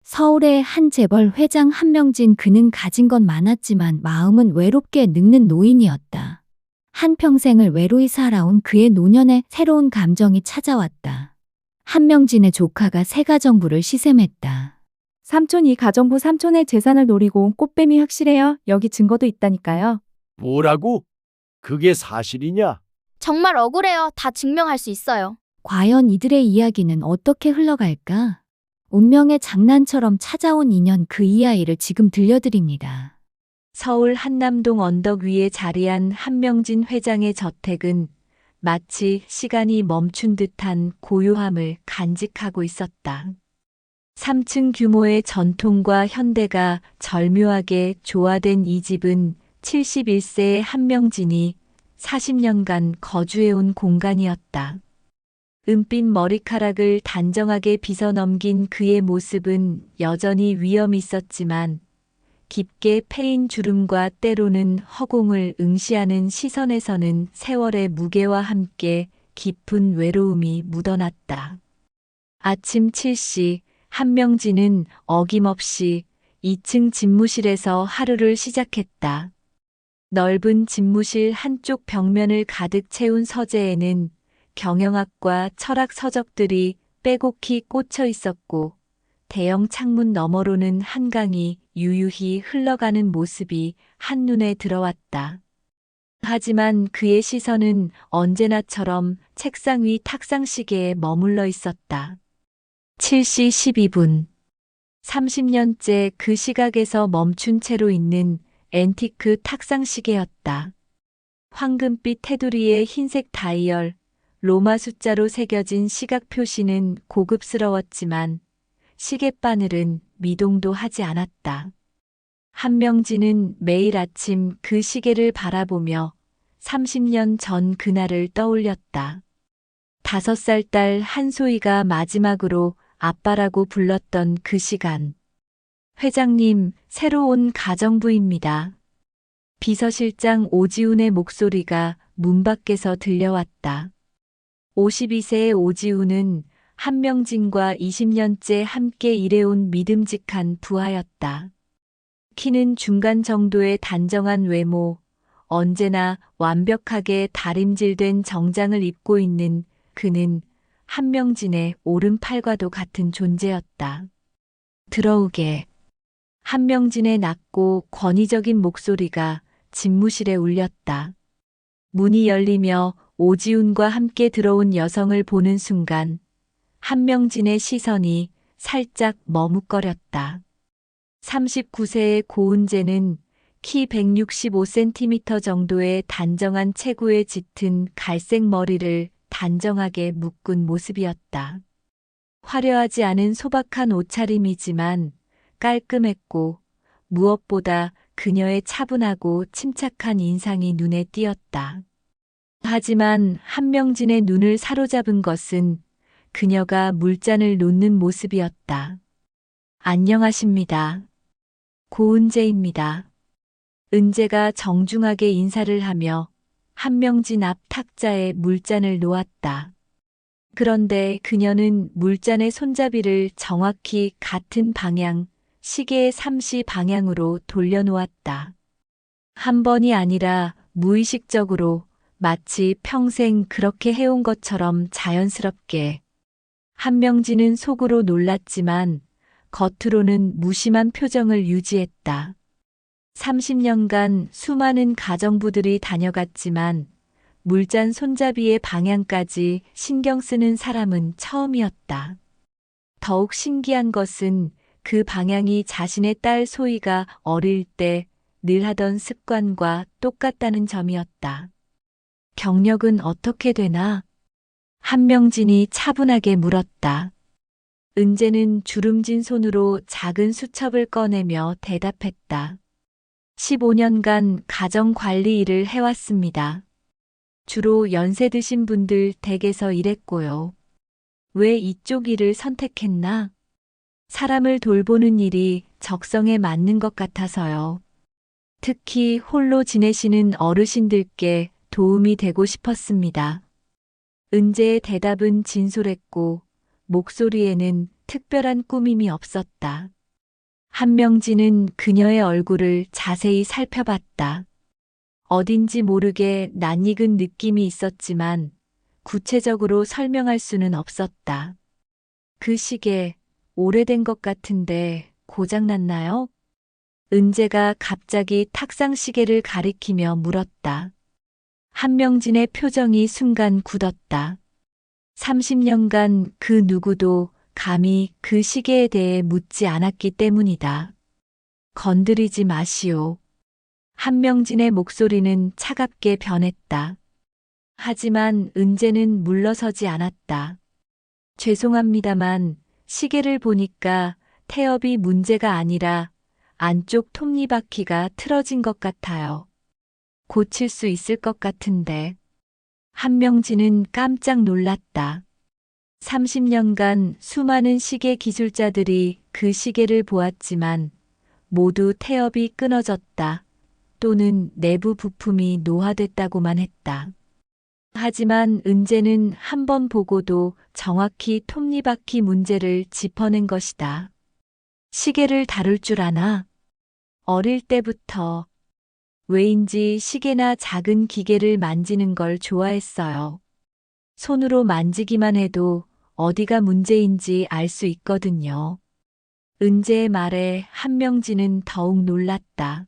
서울의 한 재벌 회장 한명진. 그는 가진 건 많았지만 마음은 외롭게 늙는 노인이었다. 한평생을 외로이 살아온 그의 노년에 새로운 감정이 찾아왔다. 한명진의 조카가 새 가정부를 시샘했다. 삼촌, 이 가정부 삼촌의 재산을 노리고 꽃뱀이 확실해요. 여기 증거도 있다니까요. 뭐라고? 그게 사실이냐? 정말 억울해요. 다 증명할 수 있어요. 과연 이들의 이야기는 어떻게 흘러갈까? 운명의 장난처럼 찾아온 인연, 그 이야기를 지금 들려드립니다. 서울 한남동 언덕 위에 자리한 한명진 회장의 저택은 마치 시간이 멈춘 듯한 고요함을 간직하고 있었다. 3층 규모의 전통과 현대가 절묘하게 조화된 이 집은 71세의 한명진이 40년간 거주해온 공간이었다. 은빛 머리카락을 단정하게 빗어 넘긴 그의 모습은 여전히 위엄이 있었지만 깊게 패인 주름과 때로는 허공을 응시하는 시선에서는 세월의 무게와 함께 깊은 외로움이 묻어났다. 아침 7시 한명진은 어김없이 2층 집무실에서 하루를 시작했다. 넓은 집무실 한쪽 벽면을 가득 채운 서재에는 경영학과 철학 서적들이 빼곡히 꽂혀 있었고 대형 창문 너머로는 한강이 유유히 흘러가는 모습이 한눈에 들어왔다. 하지만 그의 시선은 언제나처럼 책상 위 탁상시계에 머물러 있었다. 7시 12분. 30년째 그 시각에서 멈춘 채로 있는 앤티크 탁상시계였다. 황금빛 테두리의 흰색 다이얼, 로마 숫자로 새겨진 시각 표시는 고급스러웠지만 시계바늘은 미동도 하지 않았다. 한명진은 매일 아침 그 시계를 바라보며 30년 전 그날을 떠올렸다. 5살 딸 한소희가 마지막으로 아빠라고 불렀던 그 시간. 회장님, 새로 온 가정부입니다. 비서실장 오지훈의 목소리가 문 밖에서 들려왔다. 52세의 오지훈은 한명진과 20년째 함께 일해온 믿음직한 부하였다. 키는 중간 정도의 단정한 외모, 언제나 완벽하게 다림질된 정장을 입고 있는 그는 한명진의 오른팔과도 같은 존재였다. 들어오게. 한명진의 낮고 권위적인 목소리가 집무실에 울렸다. 문이 열리며 오지훈과 함께 들어온 여성을 보는 순간 한명진의 시선이 살짝 머뭇거렸다. 39세의 고은재는 키 165cm 정도의 단정한 체구에 짙은 갈색 머리를 단정하게 묶은 모습이었다. 화려하지 않은 소박한 옷차림이지만 깔끔했고 무엇보다 그녀의 차분하고 침착한 인상이 눈에 띄었다. 하지만 한명진의 눈을 사로잡은 것은 그녀가 물잔을 놓는 모습이었다. 안녕하십니다. 고은재입니다. 은재가 정중하게 인사를 하며 한명진 앞 탁자에 물잔을 놓았다. 그런데 그녀는 물잔의 손잡이를 정확히 같은 방향, 시계의 3시 방향으로 돌려놓았다. 한 번이 아니라 무의식적으로 마치 평생 그렇게 해온 것처럼 자연스럽게. 한명진은 속으로 놀랐지만 겉으로는 무심한 표정을 유지했다. 30년간 수많은 가정부들이 다녀갔지만 물잔 손잡이의 방향까지 신경 쓰는 사람은 처음이었다. 더욱 신기한 것은 그 방향이 자신의 딸 소희가 어릴 때 늘 하던 습관과 똑같다는 점이었다. 경력은 어떻게 되나? 한명진이 차분하게 물었다. 은재는 주름진 손으로 작은 수첩을 꺼내며 대답했다. 15년간 가정관리 일을 해왔습니다. 주로 연세 드신 분들 댁에서 일했고요. 왜 이쪽 일을 선택했나? 사람을 돌보는 일이 적성에 맞는 것 같아서요. 특히 홀로 지내시는 어르신들께 도움이 되고 싶었습니다. 은재의 대답은 진솔했고 목소리에는 특별한 꾸밈이 없었다. 한명진은 그녀의 얼굴을 자세히 살펴봤다. 어딘지 모르게 낯익은 느낌이 있었지만 구체적으로 설명할 수는 없었다. 그 시계 오래된 것 같은데 고장났나요? 은재가 갑자기 탁상 시계를 가리키며 물었다. 한명진의 표정이 순간 굳었다. 30년간 그 누구도 감히 그 시계에 대해 묻지 않았기 때문이다. 건드리지 마시오. 한명진의 목소리는 차갑게 변했다. 하지만 은재는 물러서지 않았다. 죄송합니다만 시계를 보니까 태엽이 문제가 아니라 안쪽 톱니바퀴가 틀어진 것 같아요. 고칠 수 있을 것 같은데. 한명진은 깜짝 놀랐다. 30년간 수많은 시계 기술자들이 그 시계를 보았지만 모두 태엽이 끊어졌다 또는 내부 부품이 노화됐다고만 했다. 하지만 은재는 한 번 보고도 정확히 톱니바퀴 문제를 짚어낸 것이다. 시계를 다룰 줄 아나? 어릴 때부터 왜인지 시계나 작은 기계를 만지는 걸 좋아했어요. 손으로 만지기만 해도 어디가 문제인지 알 수 있거든요. 은재의 말에 한명진은 더욱 놀랐다.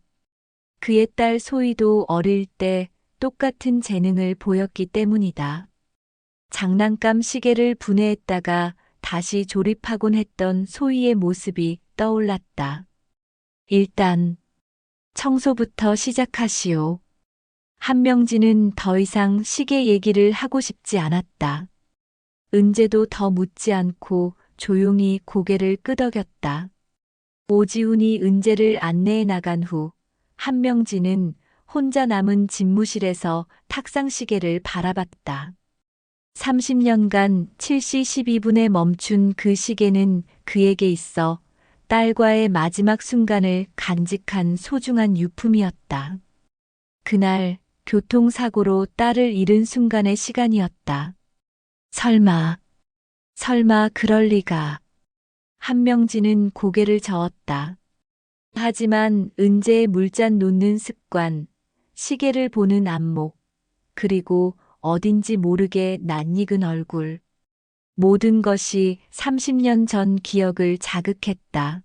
그의 딸 소희도 어릴 때 똑같은 재능을 보였기 때문이다. 장난감 시계를 분해했다가 다시 조립하곤 했던 소희의 모습이 떠올랐다. 일단 청소부터 시작하시오. 한명진은 더 이상 시계 얘기를 하고 싶지 않았다. 은재도 더 묻지 않고 조용히 고개를 끄덕였다. 오지훈이 은재를 안내해 나간 후 한명진은 혼자 남은 집무실에서 탁상시계를 바라봤다. 30년간 7시 12분에 멈춘 그 시계는 그에게 있어 딸과의 마지막 순간을 간직한 소중한 유품이었다. 그날 교통사고로 딸을 잃은 순간의 시간이었다. 설마 그럴 리가. 한명진은 고개를 저었다. 하지만 은재의 물잔 놓는 습관, 시계를 보는 안목, 그리고 어딘지 모르게 낯익은 얼굴. 모든 것이 30년 전 기억을 자극했다.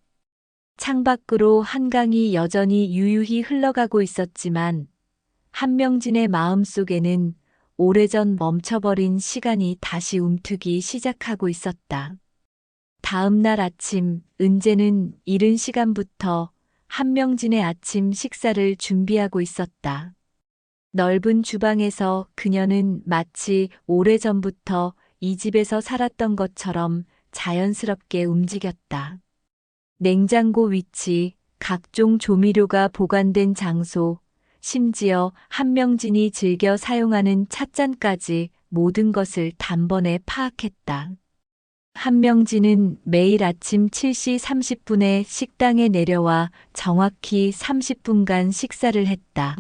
창밖으로 한강이 여전히 유유히 흘러가고 있었지만 한명진의 마음속에는 오래전 멈춰버린 시간이 다시 움트기 시작하고 있었다. 다음 날 아침, 은재는 이른 시간부터 한명진의 아침 식사를 준비하고 있었다. 넓은 주방에서 그녀는 마치 오래전부터 이 집에서 살았던 것처럼 자연스럽게 움직였다. 냉장고 위치, 각종 조미료가 보관된 장소, 심지어 한명진이 즐겨 사용하는 찻잔까지 모든 것을 단번에 파악했다. 한명진은 매일 아침 7시 30분에 식당에 내려와 정확히 30분간 식사를 했다.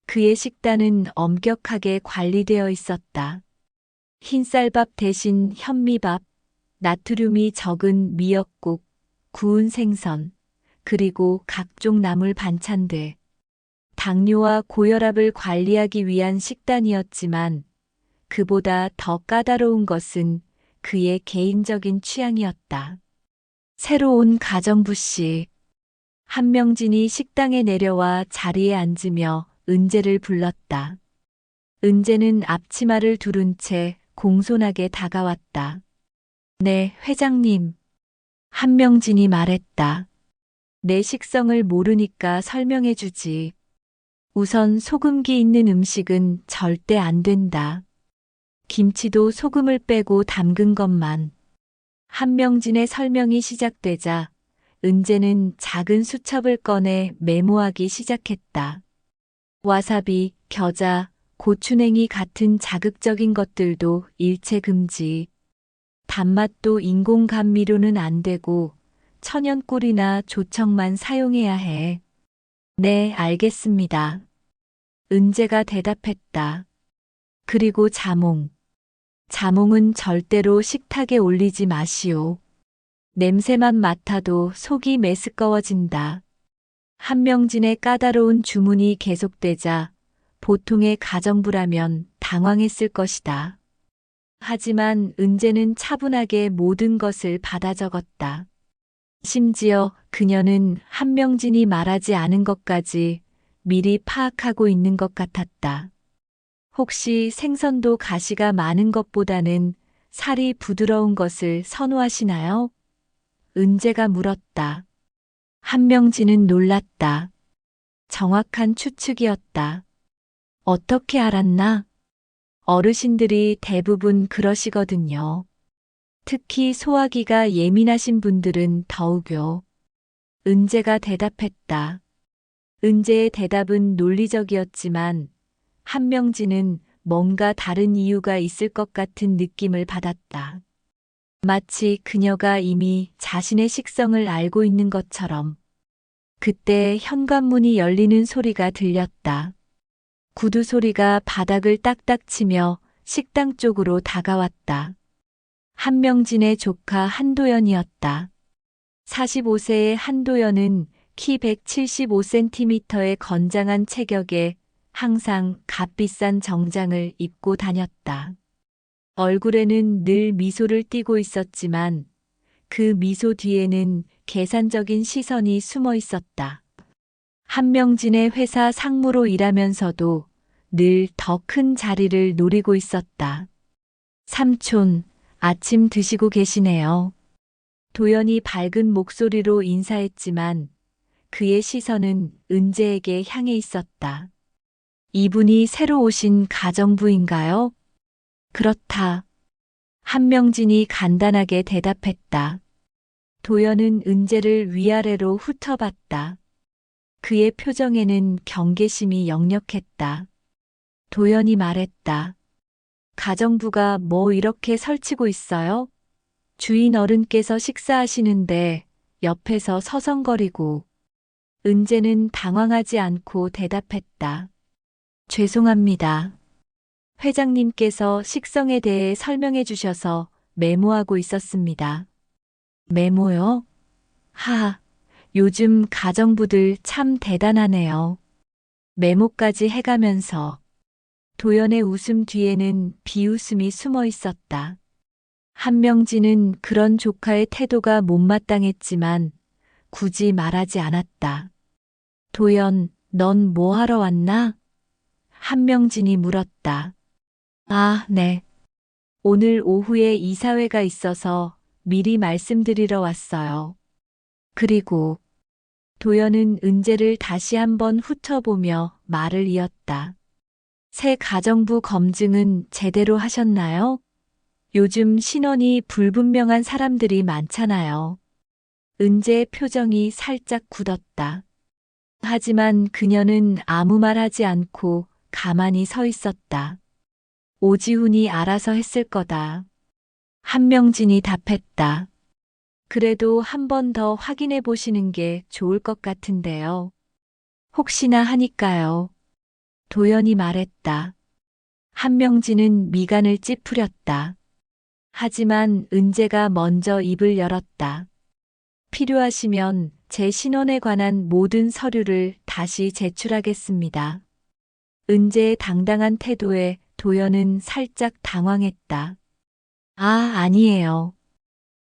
그의 식단은 엄격하게 관리되어 있었다. 흰쌀밥 대신 현미밥, 나트륨이 적은 미역국, 구운 생선, 그리고 각종 나물 반찬들. 당뇨와 고혈압을 관리하기 위한 식단이었지만 그보다 더 까다로운 것은 그의 개인적인 취향이었다. 새로운 가정부식. 한명진이 식당에 내려와 자리에 앉으며 은재를 불렀다. 은재는 앞치마를 두른 채 공손하게 다가왔다. 네, 회장님. 한명진이 말했다. 내 식성을 모르니까 설명해 주지. 우선 소금기 있는 음식은 절대 안 된다. 김치도 소금을 빼고 담근 것만. 한명진의 설명이 시작되자 은재는 작은 수첩을 꺼내 메모하기 시작했다. 와사비, 겨자, 고추냉이 같은 자극적인 것들도 일체 금지. 단맛도 인공 감미료는 안 되고 천연 꿀이나 조청만 사용해야 해. 네, 알겠습니다. 은재가 대답했다. 그리고 자몽. 자몽은 절대로 식탁에 올리지 마시오. 냄새만 맡아도 속이 메스꺼워진다. 한명진의 까다로운 주문이 계속되자 보통의 가정부라면 당황했을 것이다. 하지만 은재는 차분하게 모든 것을 받아 적었다. 심지어 그녀는 한명진이 말하지 않은 것까지 미리 파악하고 있는 것 같았다. 혹시 생선도 가시가 많은 것보다는 살이 부드러운 것을 선호하시나요? 은재가 물었다. 한명진은 놀랐다. 정확한 추측이었다. 어떻게 알았나? 어르신들이 대부분 그러시거든요. 특히 소화기가 예민하신 분들은 더욱요. 은재가 대답했다. 은재의 대답은 논리적이었지만 한명진은 뭔가 다른 이유가 있을 것 같은 느낌을 받았다. 마치 그녀가 이미 자신의 식성을 알고 있는 것처럼. 그때 현관문이 열리는 소리가 들렸다. 구두 소리가 바닥을 딱딱 치며 식당 쪽으로 다가왔다. 한명진의 조카 한도연이었다. 45세의 한도연은 키 175cm의 건장한 체격에 항상 값비싼 정장을 입고 다녔다. 얼굴에는 늘 미소를 띠고 있었지만 그 미소 뒤에는 계산적인 시선이 숨어 있었다. 한명진의 회사 상무로 일하면서도 늘 더 큰 자리를 노리고 있었다. 삼촌, 아침 드시고 계시네요. 도연이 밝은 목소리로 인사했지만 그의 시선은 은재에게 향해 있었다. 이분이 새로 오신 가정부인가요? 그렇다. 한명진이 간단하게 대답했다. 도연은 은재를 위아래로 훑어봤다. 그의 표정에는 경계심이 역력했다. 도연이 말했다. 가정부가 뭐 이렇게 설치고 있어요? 주인 어른께서 식사하시는데 옆에서 서성거리고. 은재는 당황하지 않고 대답했다. 죄송합니다. 회장님께서 식성에 대해 설명해 주셔서 메모하고 있었습니다. 메모요? 하하, 요즘 가정부들 참 대단하네요. 메모까지 해가면서 도연의 웃음 뒤에는 비웃음이 숨어 있었다. 한명진은 그런 조카의 태도가 못마땅했지만 굳이 말하지 않았다. 도연, 넌 뭐 하러 왔나? 한명진이 물었다. 아, 네. 오늘 오후에 이사회가 있어서 미리 말씀드리러 왔어요. 그리고 도연은 은재를 다시 한번 훑어보며 말을 이었다. 새 가정부 검증은 제대로 하셨나요? 요즘 신원이 불분명한 사람들이 많잖아요. 은재의 표정이 살짝 굳었다. 하지만 그녀는 아무 말 하지 않고 가만히 서 있었다. 오지훈이 알아서 했을 거다. 한명진이 답했다. 그래도 한 번 더 확인해 보시는 게 좋을 것 같은데요. 혹시나 하니까요. 도연이 말했다. 한명진은 미간을 찌푸렸다. 하지만 은재가 먼저 입을 열었다. 필요하시면 제 신원에 관한 모든 서류를 다시 제출하겠습니다. 은재의 당당한 태도에 도연은 살짝 당황했다. 아, 아니에요.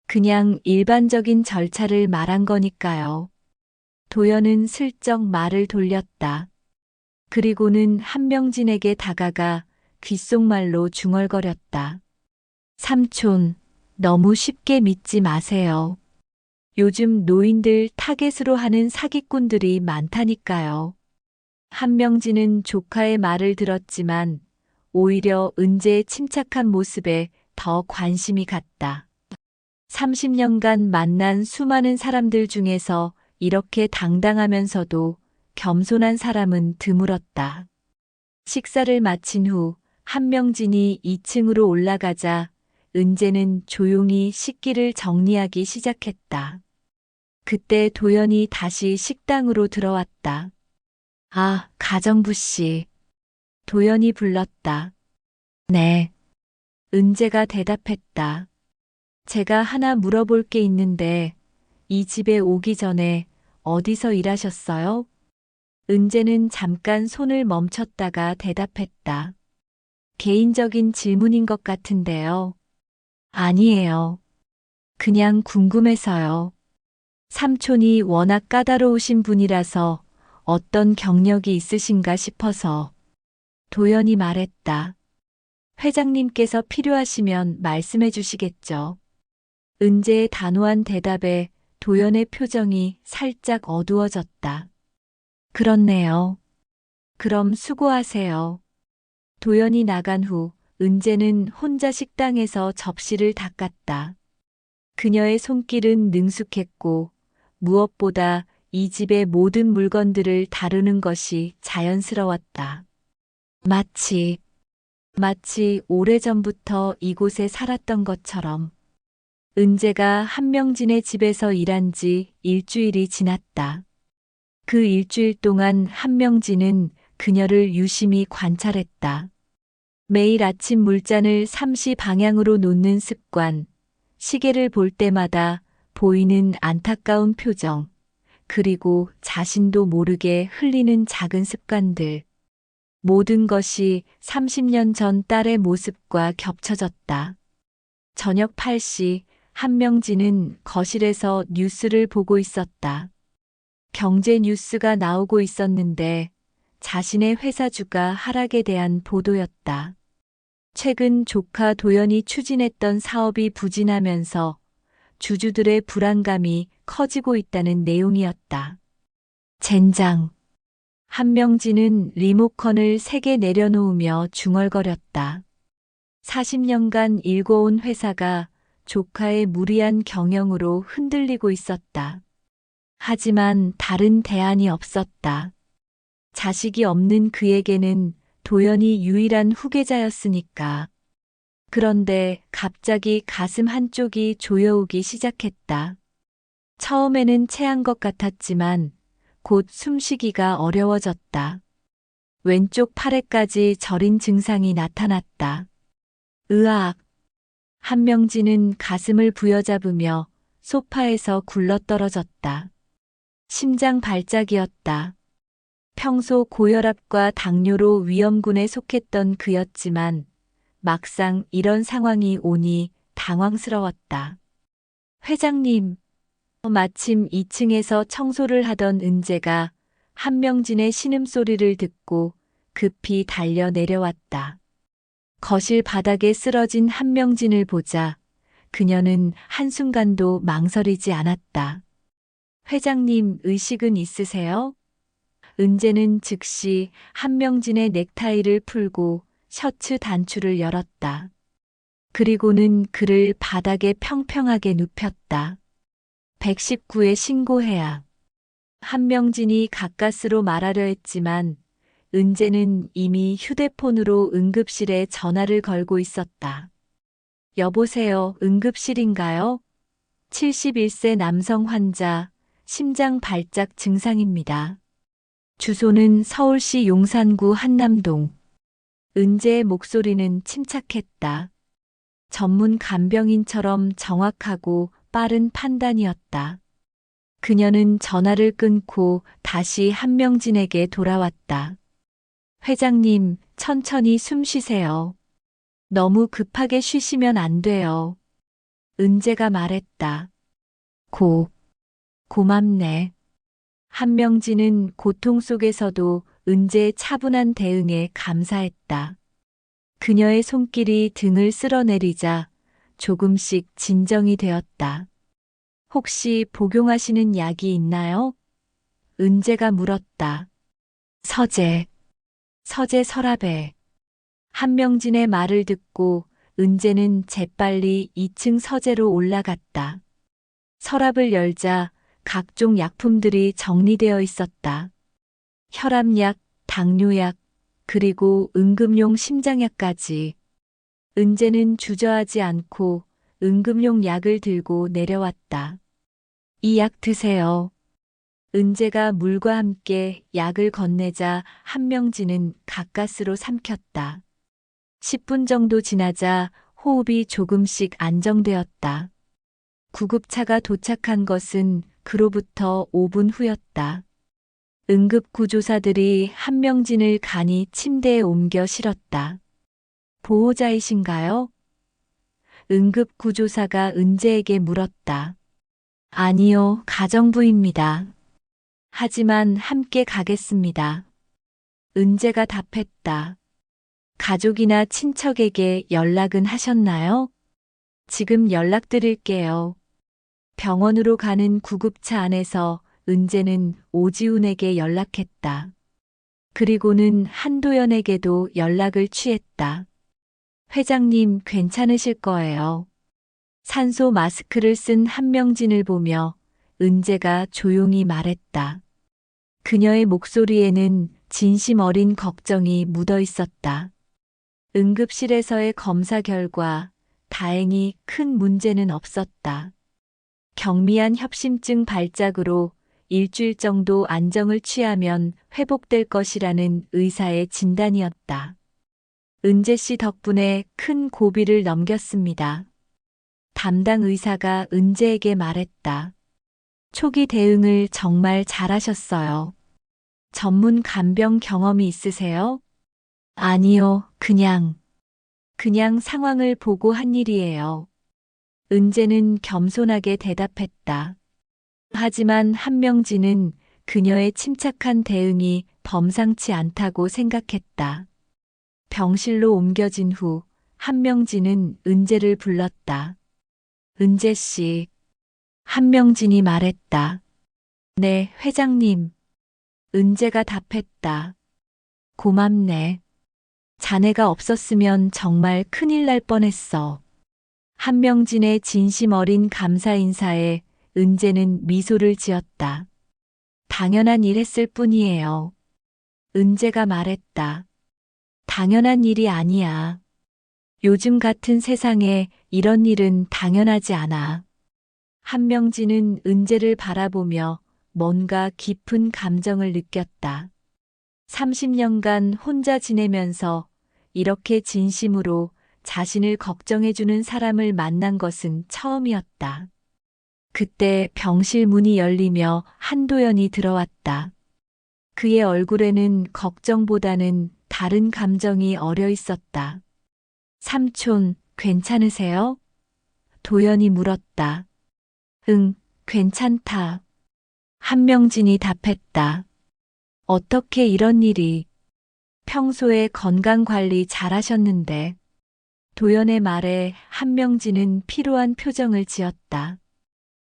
그냥 일반적인 절차를 말한 거니까요. 도연은 슬쩍 말을 돌렸다. 그리고는 한명진에게 다가가 귓속말로 중얼거렸다. 삼촌, 너무 쉽게 믿지 마세요. 요즘 노인들 타겟으로 하는 사기꾼들이 많다니까요. 한명진은 조카의 말을 들었지만 오히려 은재의 침착한 모습에 더 관심이 갔다. 30년간 만난 수많은 사람들 중에서 이렇게 당당하면서도 겸손한 사람은 드물었다. 식사를 마친 후 한명진이 2층으로 올라가자 은재는 조용히 식기를 정리하기 시작했다. 그때 도연이 다시 식당으로 들어왔다. 아, 가정부 씨. 도연이 불렀다. 네. 은재가 대답했다. 제가 하나 물어볼 게 있는데 이 집에 오기 전에 어디서 일하셨어요? 은재는 잠깐 손을 멈췄다가 대답했다. 개인적인 질문인 것 같은데요. 아니에요. 그냥 궁금해서요. 삼촌이 워낙 까다로우신 분이라서 어떤 경력이 있으신가 싶어서. 도연이 말했다. 회장님께서 필요하시면 말씀해 주시겠죠. 은재의 단호한 대답에 도연의 표정이 살짝 어두워졌다. 그렇네요. 그럼 수고하세요. 도연이 나간 후 은재는 혼자 식당에서 접시를 닦았다. 그녀의 손길은 능숙했고 무엇보다 이 집의 모든 물건들을 다루는 것이 자연스러웠다. 마치 오래전부터 이곳에 살았던 것처럼. 은재가 한명진의 집에서 일한 지 일주일이 지났다. 그 일주일 동안 한명진은 그녀를 유심히 관찰했다. 매일 아침 물잔을 삼시 방향으로 놓는 습관, 시계를 볼 때마다 보이는 안타까운 표정, 그리고 자신도 모르게 흘리는 작은 습관들. 모든 것이 30년 전 딸의 모습과 겹쳐졌다. 저녁 8시 한명진은 거실에서 뉴스를 보고 있었다. 경제 뉴스가 나오고 있었는데 자신의 회사 주가 하락에 대한 보도였다. 최근 조카 도연이 추진했던 사업이 부진하면서 주주들의 불안감이 커지고 있다는 내용이었다. 젠장. 한명진은 리모컨을 3개 내려놓으며 중얼거렸다. 40년간 일궈온 회사가 조카의 무리한 경영으로 흔들리고 있었다. 하지만 다른 대안이 없었다. 자식이 없는 그에게는 도연이 유일한 후계자였으니까. 그런데 갑자기 가슴 한쪽이 조여오기 시작했다. 처음에는 체한 것 같았지만 곧 숨쉬기가 어려워졌다. 왼쪽 팔에까지 저린 증상이 나타났다. 으악! 한명진은 가슴을 부여잡으며 소파에서 굴러떨어졌다. 심장 발작이었다. 평소 고혈압과 당뇨로 위험군에 속했던 그였지만 막상 이런 상황이 오니 당황스러웠다. 회장님, 마침 2층에서 청소를 하던 은재가 한명진의 신음소리를 듣고 급히 달려 내려왔다. 거실 바닥에 쓰러진 한명진을 보자 그녀는 한순간도 망설이지 않았다. 회장님, 의식은 있으세요? 은재는 즉시 한명진의 넥타이를 풀고 셔츠 단추를 열었다. 그리고는 그를 바닥에 평평하게 눕혔다. 119에 신고해야. 한명진이 가까스로 말하려 했지만 은재는 이미 휴대폰으로 응급실에 전화를 걸고 있었다. 여보세요, 응급실인가요? 71세 남성 환자, 심장 발작 증상입니다. 주소는 서울시 용산구 한남동. 은재의 목소리는 침착했다. 전문 간병인처럼 정확하고 빠른 판단이었다. 그녀는 전화를 끊고 다시 한명진에게 돌아왔다. 회장님, 천천히 숨 쉬세요. 너무 급하게 쉬시면 안 돼요. 은재가 말했다. 고맙네. 한명진은 고통 속에서도 은재의 차분한 대응에 감사했다. 그녀의 손길이 등을 쓸어내리자 조금씩 진정이 되었다. 혹시 복용하시는 약이 있나요? 은재가 물었다. 서재 서랍에. 한명진의 말을 듣고 은재는 재빨리 2층 서재로 올라갔다. 서랍을 열자 각종 약품들이 정리되어 있었다. 혈압약, 당뇨약, 그리고 응급용 심장약까지. 은재는 주저하지 않고 응급용 약을 들고 내려왔다. 이 약 드세요. 은재가 물과 함께 약을 건네자 한명진은 가까스로 삼켰다. 10분 정도 지나자 호흡이 조금씩 안정되었다. 구급차가 도착한 것은 그로부터 5분 후였다. 응급구조사들이 한명진을 간이 침대에 옮겨 실었다. 보호자이신가요? 응급구조사가 은재에게 물었다. 아니요, 가정부입니다. 하지만 함께 가겠습니다. 은재가 답했다. 가족이나 친척에게 연락은 하셨나요? 지금 연락드릴게요. 병원으로 가는 구급차 안에서 은재는 오지훈에게 연락했다. 그리고는 한도연에게도 연락을 취했다. 회장님 괜찮으실 거예요. 산소 마스크를 쓴 한명진을 보며 은재가 조용히 말했다. 그녀의 목소리에는 진심 어린 걱정이 묻어 있었다. 응급실에서의 검사 결과 다행히 큰 문제는 없었다. 경미한 협심증 발작으로 일주일 정도 안정을 취하면 회복될 것이라는 의사의 진단이었다. 은재 씨 덕분에 큰 고비를 넘겼습니다. 담당 의사가 은재에게 말했다. 초기 대응을 정말 잘하셨어요. 전문 간병 경험이 있으세요? 아니요, 그냥 상황을 보고 한 일이에요. 은재는 겸손하게 대답했다. 하지만 한명진은 그녀의 침착한 대응이 범상치 않다고 생각했다. 병실로 옮겨진 후 한명진은 은재를 불렀다. 은재 씨. 한명진이 말했다. 네, 회장님. 은재가 답했다. 고맙네. 자네가 없었으면 정말 큰일 날 뻔했어. 한명진의 진심 어린 감사 인사에 은재는 미소를 지었다. 당연한 일 했을 뿐이에요. 은재가 말했다. 당연한 일이 아니야. 요즘 같은 세상에 이런 일은 당연하지 않아. 한명진은 은재를 바라보며 뭔가 깊은 감정을 느꼈다. 30년간 혼자 지내면서 이렇게 진심으로 자신을 걱정해주는 사람을 만난 것은 처음이었다. 그때 병실 문이 열리며 한도연이 들어왔다. 그의 얼굴에는 걱정보다는 다른 감정이 어려 있었다. 삼촌, 괜찮으세요? 도연이 물었다. 응, 괜찮다. 한명진이 답했다. 어떻게 이런 일이? 평소에 건강관리 잘하셨는데. 도연의 말에 한명진은 피로한 표정을 지었다.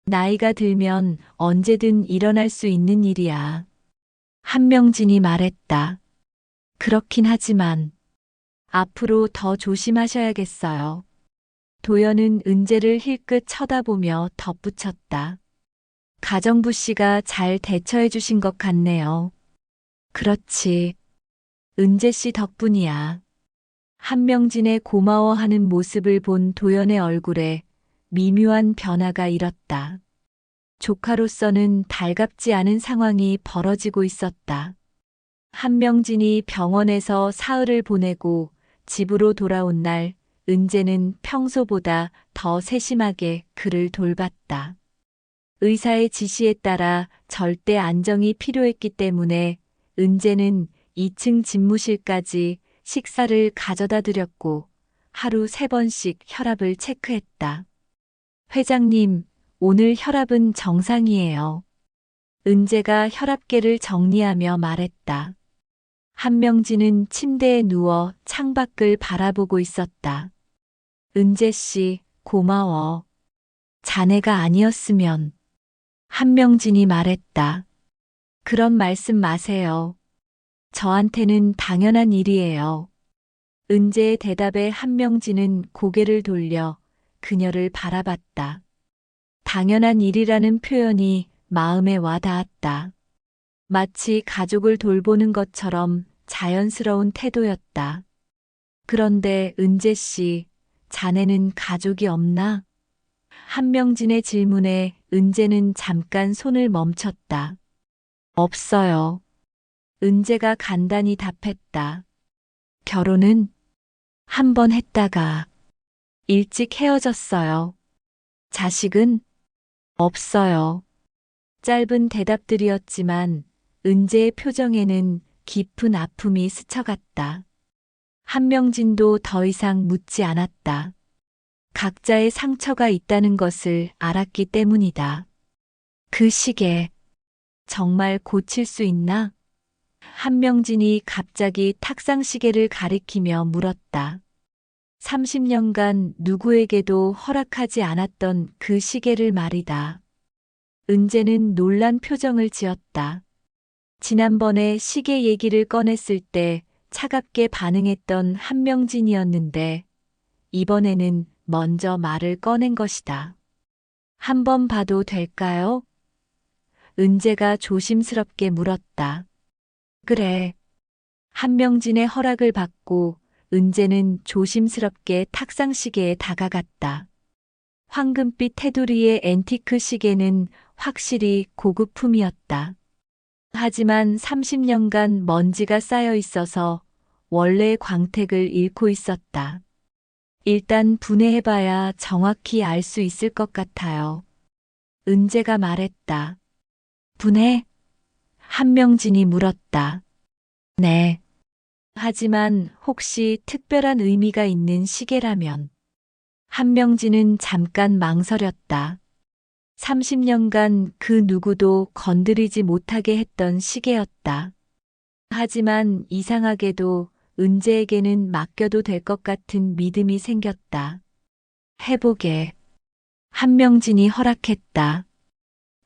나이가 들면 언제든 일어날 수 있는 일이야. 한명진이 말했다. 그렇긴 하지만 앞으로 더 조심하셔야겠어요. 도연은 은재를 힐끗 쳐다보며 덧붙였다. 가정부 씨가 잘 대처해 주신 것 같네요. 그렇지. 은재 씨 덕분이야. 한명진의 고마워하는 모습을 본 도연의 얼굴에 미묘한 변화가 일었다. 조카로서는 달갑지 않은 상황이 벌어지고 있었다. 한명진이 병원에서 사흘을 보내고 집으로 돌아온 날, 은재는 평소보다 더 세심하게 그를 돌봤다. 의사의 지시에 따라 절대 안정이 필요했기 때문에 은재는 2층 집무실까지 식사를 가져다 드렸고 하루 3번씩 혈압을 체크했다. 회장님, 오늘 혈압은 정상이에요. 은재가 혈압계를 정리하며 말했다. 한명진은 침대에 누워 창밖을 바라보고 있었다. 은재 씨, 고마워. 자네가 아니었으면. 한명진이 말했다. 그런 말씀 마세요. 저한테는 당연한 일이에요. 은재의 대답에 한명진은 고개를 돌려 그녀를 바라봤다. 당연한 일이라는 표현이 마음에 와닿았다. 마치 가족을 돌보는 것처럼 자연스러운 태도였다. 그런데 은재 씨, 자네는 가족이 없나? 한명진의 질문에 은재는 잠깐 손을 멈췄다. 없어요. 은재가 간단히 답했다. 결혼은 한 번 했다가 일찍 헤어졌어요. 자식은 없어요. 짧은 대답들이었지만 은재의 표정에는 깊은 아픔이 스쳐갔다. 한명진도 더 이상 묻지 않았다. 각자의 상처가 있다는 것을 알았기 때문이다. 그 시계, 정말 고칠 수 있나? 한명진이 갑자기 탁상 시계를 가리키며 물었다. 30년간 누구에게도 허락하지 않았던 그 시계를 말이다. 은재는 놀란 표정을 지었다. 지난번에 시계 얘기를 꺼냈을 때 차갑게 반응했던 한명진이었는데 이번에는 먼저 말을 꺼낸 것이다. 한번 봐도 될까요? 은재가 조심스럽게 물었다. 그래. 한명진의 허락을 받고 은재는 조심스럽게 탁상 시계에 다가갔다. 황금빛 테두리의 앤티크 시계는 확실히 고급품이었다. 하지만 30년간 먼지가 쌓여 있어서 원래의 광택을 잃고 있었다. 일단 분해해봐야 정확히 알 수 있을 것 같아요. 은재가 말했다. 분해? 한명진이 물었다. 네. 하지만 혹시 특별한 의미가 있는 시계라면. 한명진은 잠깐 망설였다. 30년간 그 누구도 건드리지 못하게 했던 시계였다. 하지만 이상하게도 은재에게는 맡겨도 될 것 같은 믿음이 생겼다. 해보게. 한명진이 허락했다.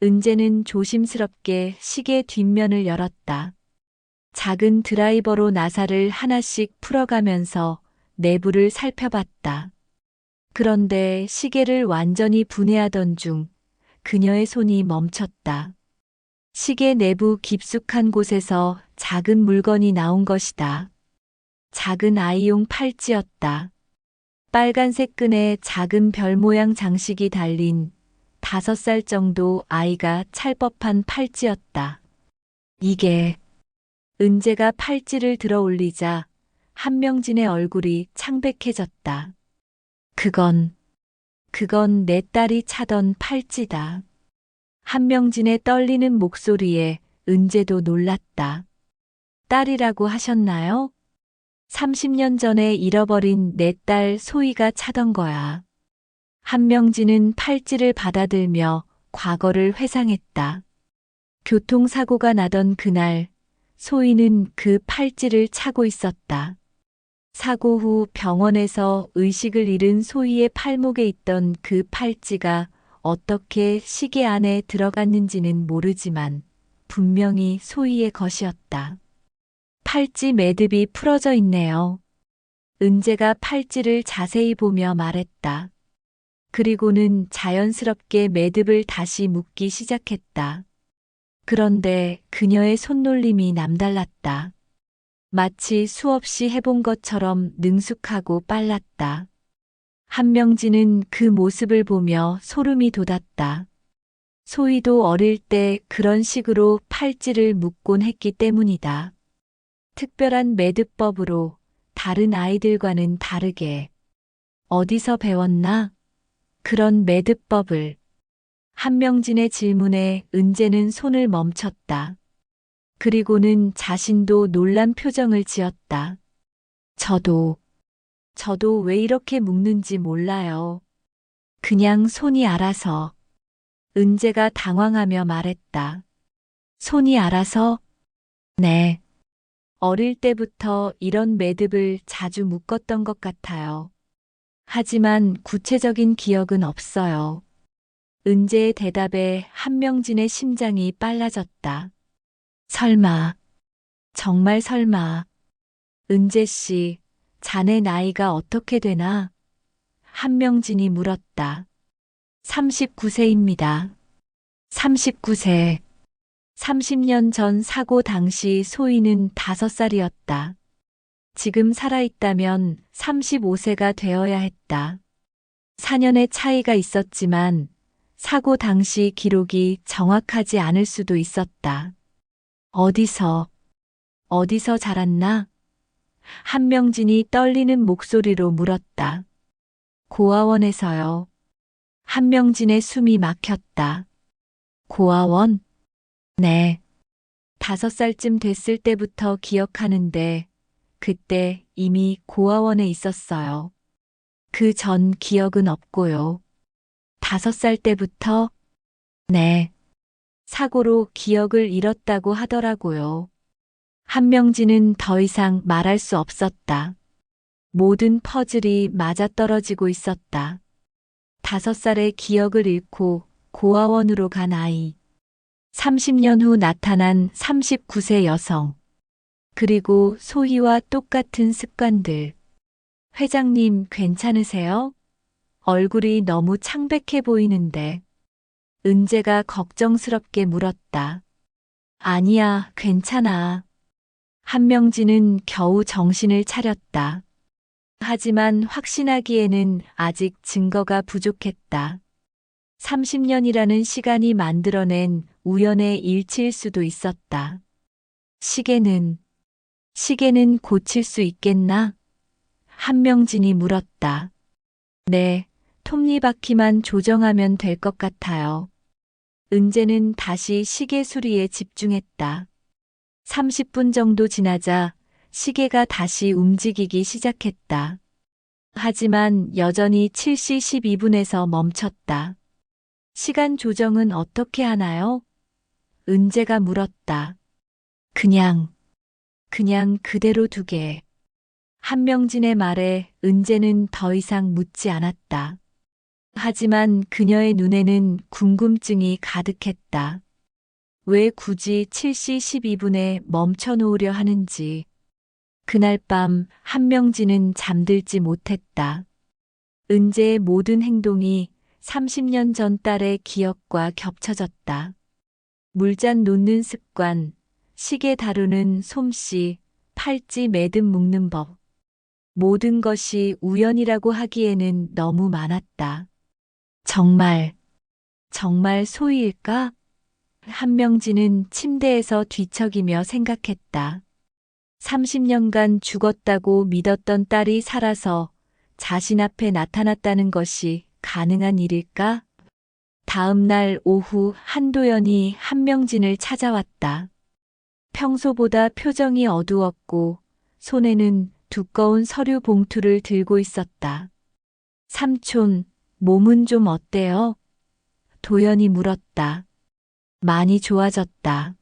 은재는 조심스럽게 시계 뒷면을 열었다. 작은 드라이버로 나사를 하나씩 풀어가면서 내부를 살펴봤다. 그런데 시계를 완전히 분해하던 중 그녀의 손이 멈췄다. 시계 내부 깊숙한 곳에서 작은 물건이 나온 것이다. 작은 아이용 팔찌였다. 빨간색 끈에 작은 별 모양 장식이 달린 5살 정도 아이가 찰 법한 팔찌였다. 이게 은재가 팔찌를 들어 올리자 한명진의 얼굴이 창백해졌다. 그건 내 딸이 차던 팔찌다. 한명진의 떨리는 목소리에 은재도 놀랐다. 딸이라고 하셨나요? 30년 전에 잃어버린 내 딸 소희가 차던 거야. 한명진은 팔찌를 받아들며 과거를 회상했다. 교통사고가 나던 그날 소희는 그 팔찌를 차고 있었다. 사고 후 병원에서 의식을 잃은 소희의 팔목에 있던 그 팔찌가 어떻게 시계 안에 들어갔는지는 모르지만 분명히 소희의 것이었다. 팔찌 매듭이 풀어져 있네요. 은재가 팔찌를 자세히 보며 말했다. 그리고는 자연스럽게 매듭을 다시 묶기 시작했다. 그런데 그녀의 손놀림이 남달랐다. 마치 수없이 해본 것처럼 능숙하고 빨랐다. 한명진은 그 모습을 보며 소름이 돋았다. 소희도 어릴 때 그런 식으로 팔찌를 묶곤 했기 때문이다. 특별한 매듭법으로 다른 아이들과는 다르게. 어디서 배웠나? 그런 매듭법을. 한명진의 질문에 은재는 손을 멈췄다. 그리고는 자신도 놀란 표정을 지었다. 저도 왜 이렇게 묶는지 몰라요. 그냥 손이 알아서. 은재가 당황하며 말했다. 손이 알아서? 네. 어릴 때부터 이런 매듭을 자주 묶었던 것 같아요. 하지만 구체적인 기억은 없어요. 은재의 대답에 한명진의 심장이 빨라졌다. 설마, 정말 설마. 은재 씨, 자네 나이가 어떻게 되나? 한명진이 물었다. 39세입니다. 39세. 30년 전 사고 당시 소희는 5살이었다. 지금 살아있다면 35세가 되어야 했다. 4년의 차이가 있었지만 사고 당시 기록이 정확하지 않을 수도 있었다. 어디서 자랐나? 한명진이 떨리는 목소리로 물었다. 고아원에서요. 한명진의 숨이 막혔다. 고아원? 네. 5살쯤 됐을 때부터 기억하는데 그때 이미 고아원에 있었어요. 그 전 기억은 없고요. 5살 때부터? 네. 사고로 기억을 잃었다고 하더라고요. 한명진은 더 이상 말할 수 없었다. 모든 퍼즐이 맞아떨어지고 있었다. 5살의 기억을 잃고 고아원으로 간 아이. 30년 후 나타난 39세 여성. 그리고 소희와 똑같은 습관들. 회장님 괜찮으세요? 얼굴이 너무 창백해 보이는데. 은재가 걱정스럽게 물었다. 아니야, 괜찮아. 한명진은 겨우 정신을 차렸다. 하지만 확신하기에는 아직 증거가 부족했다. 30년이라는 시간이 만들어낸 우연의 일치일 수도 있었다. 시계는 고칠 수 있겠나? 한명진이 물었다. 네, 톱니바퀴만 조정하면 될 것 같아요. 은재는 다시 시계 수리에 집중했다. 30분 정도 지나자 시계가 다시 움직이기 시작했다. 하지만 여전히 7시 12분에서 멈췄다. 시간 조정은 어떻게 하나요? 은재가 물었다. 그냥 그대로 두게. 한명진의 말에 은재는 더 이상 묻지 않았다. 하지만 그녀의 눈에는 궁금증이 가득했다. 왜 굳이 7시 12분에 멈춰 놓으려 하는지. 그날 밤 한명진은 잠들지 못했다. 은재의 모든 행동이 30년 전 딸의 기억과 겹쳐졌다. 물잔 놓는 습관, 시계 다루는 솜씨, 팔찌 매듭 묶는 법. 모든 것이 우연이라고 하기에는 너무 많았다. 정말 소희일까? 한명진은 침대에서 뒤척이며 생각했다. 30년간 죽었다고 믿었던 딸이 살아서 자신 앞에 나타났다는 것이 가능한 일일까? 다음 날 오후 한도연이 한명진을 찾아왔다. 평소보다 표정이 어두웠고 손에는 두꺼운 서류 봉투를 들고 있었다. 삼촌, 몸은 좀 어때요? 도연이 물었다. 많이 좋아졌다.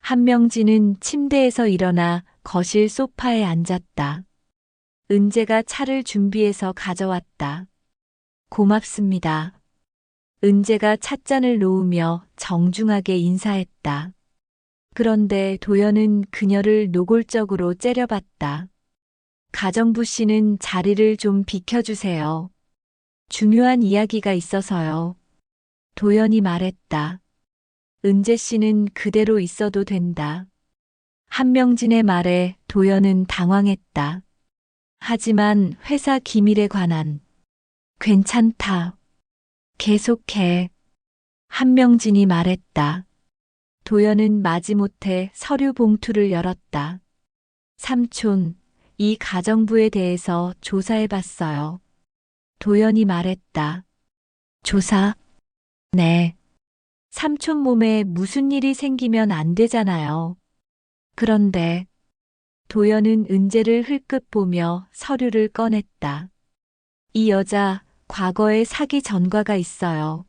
한명진은 침대에서 일어나 거실 소파에 앉았다. 은재가 차를 준비해서 가져왔다. 고맙습니다. 은재가 찻잔을 놓으며 정중하게 인사했다. 그런데 도연은 그녀를 노골적으로 째려봤다. 가정부 씨는 자리를 좀 비켜주세요. 중요한 이야기가 있어서요. 도연이 말했다. 은재 씨는 그대로 있어도 된다. 한명진의 말에 도연은 당황했다. 하지만 회사 기밀에 관한 괜찮다. 계속해. 한명진이 말했다. 도연은 마지못해 서류 봉투를 열었다. 삼촌, 이 가정부에 대해서 조사해봤어요. 도연이 말했다. 조사? 네. 삼촌 몸에 무슨 일이 생기면 안 되잖아요. 그런데 도연은 은재를 흘끗 보며 서류를 꺼냈다. 이 여자 과거에 사기 전과가 있어요.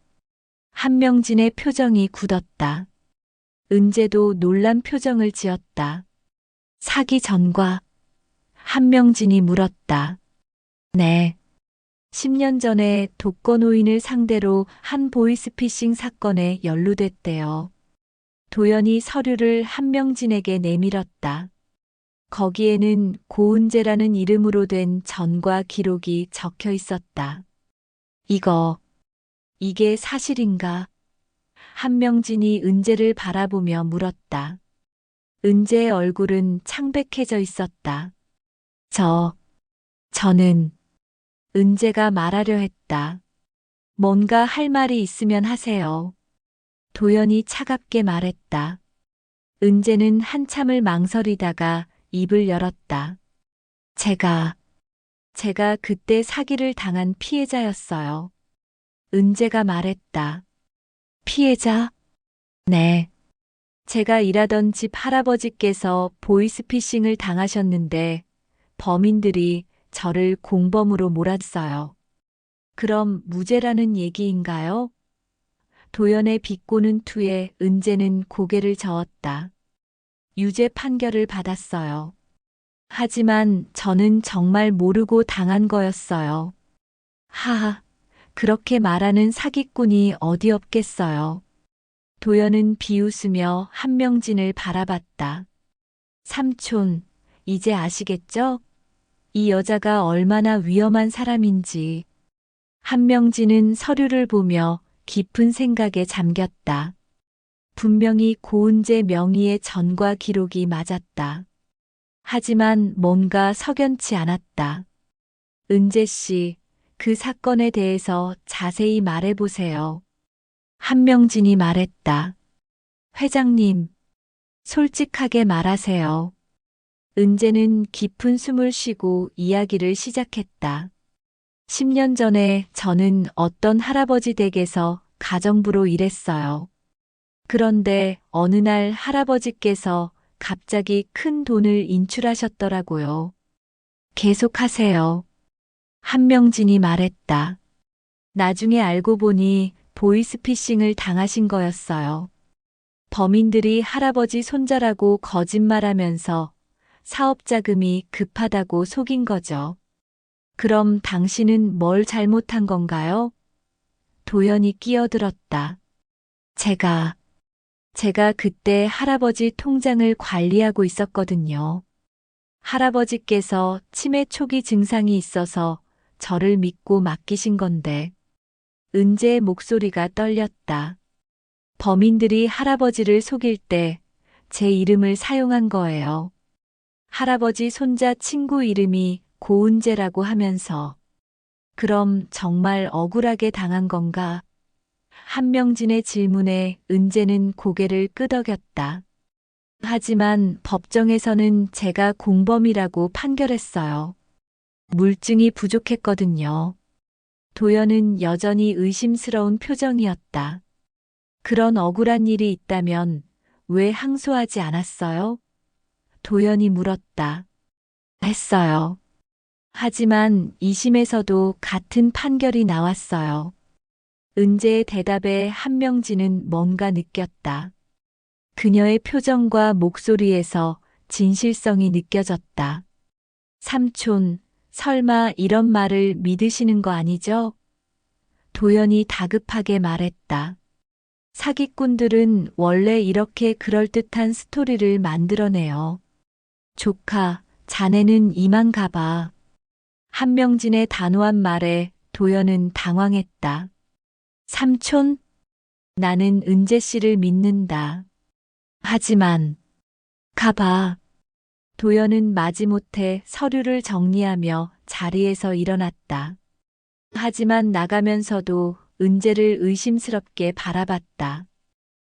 한명진의 표정이 굳었다. 은재도 놀란 표정을 지었다. 사기 전과? 한명진이 물었다. 네. 10년 전에 독거노인을 상대로 한 보이스피싱 사건에 연루됐대요. 도연이 서류를 한명진에게 내밀었다. 거기에는 고은재라는 이름으로 된 전과 기록이 적혀 있었다. 이게 사실인가? 한명진이 은재를 바라보며 물었다. 은재의 얼굴은 창백해져 있었다. 저는 은재가 말하려 했다. 뭔가 할 말이 있으면 하세요. 도연이 차갑게 말했다. 은재는 한참을 망설이다가 입을 열었다. 제가 그때 사기를 당한 피해자였어요. 은재가 말했다. 피해자? 네. 제가 일하던 집 할아버지께서 보이스피싱을 당하셨는데 범인들이 저를 공범으로 몰았어요. 그럼 무죄라는 얘기인가요? 도연의 비꼬는 투에 은재는 고개를 저었다. 유죄 판결을 받았어요. 하지만 저는 정말 모르고 당한 거였어요. 하하, 그렇게 말하는 사기꾼이 어디 없겠어요. 도연은 비웃으며 한명진을 바라봤다. 삼촌, 이제 아시겠죠? 이 여자가 얼마나 위험한 사람인지. 한명진은 서류를 보며 깊은 생각에 잠겼다. 분명히 고은재 명의의 전과 기록이 맞았다. 하지만 뭔가 석연치 않았다. 은재 씨, 그 사건에 대해서 자세히 말해보세요. 한명진이 말했다. 회장님, 솔직하게 말하세요. 은재는 깊은 숨을 쉬고 이야기를 시작했다. 10년 전에 저는 어떤 할아버지 댁에서 가정부로 일했어요. 그런데 어느 날 할아버지께서 갑자기 큰 돈을 인출하셨더라고요. 계속하세요. 한명진이 말했다. 나중에 알고 보니 보이스피싱을 당하신 거였어요. 범인들이 할아버지 손자라고 거짓말하면서 사업 자금이 급하다고 속인 거죠. 그럼 당신은 뭘 잘못한 건가요? 도연이 끼어들었다. 제가 그때 할아버지 통장을 관리하고 있었거든요. 할아버지께서 치매 초기 증상이 있어서 저를 믿고 맡기신 건데. 은재의 목소리가 떨렸다. 범인들이 할아버지를 속일 때 제 이름을 사용한 거예요. 할아버지 손자 친구 이름이 고은재라고 하면서. 그럼 정말 억울하게 당한 건가? 한명진의 질문에 은재는 고개를 끄덕였다. 하지만 법정에서는 제가 공범이라고 판결했어요. 물증이 부족했거든요. 도연은 여전히 의심스러운 표정이었다. 그런 억울한 일이 있다면 왜 항소하지 않았어요? 도연이 물었다. 했어요. 하지만 2심에서도 같은 판결이 나왔어요. 은재의 대답에 한명진은 뭔가 느꼈다. 그녀의 표정과 목소리에서 진실성이 느껴졌다. 삼촌, 설마 이런 말을 믿으시는 거 아니죠? 도연이 다급하게 말했다. 사기꾼들은 원래 이렇게 그럴듯한 스토리를 만들어내요. 조카, 자네는 이만 가봐. 한명진의 단호한 말에 도연은 당황했다. 삼촌? 나는 은재 씨를 믿는다. 하지만, 가봐. 도연은 마지못해 서류를 정리하며 자리에서 일어났다. 하지만 나가면서도 은재를 의심스럽게 바라봤다.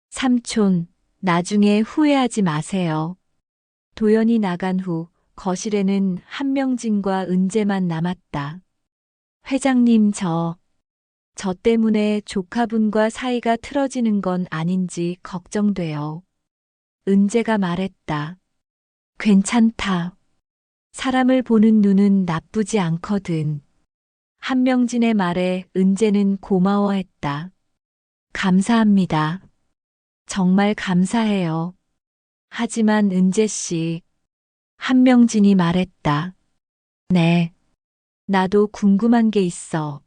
삼촌, 나중에 후회하지 마세요. 도연이 나간 후 거실에는 한명진과 은재만 남았다. 회장님 저 때문에 조카분과 사이가 틀어지는 건 아닌지 걱정돼요. 은재가 말했다. 괜찮다. 사람을 보는 눈은 나쁘지 않거든. 한명진의 말에 은재는 고마워했다. 감사합니다. 정말 감사해요. 하지만 은재 씨, 한명진이 말했다. 네. 나도 궁금한 게 있어.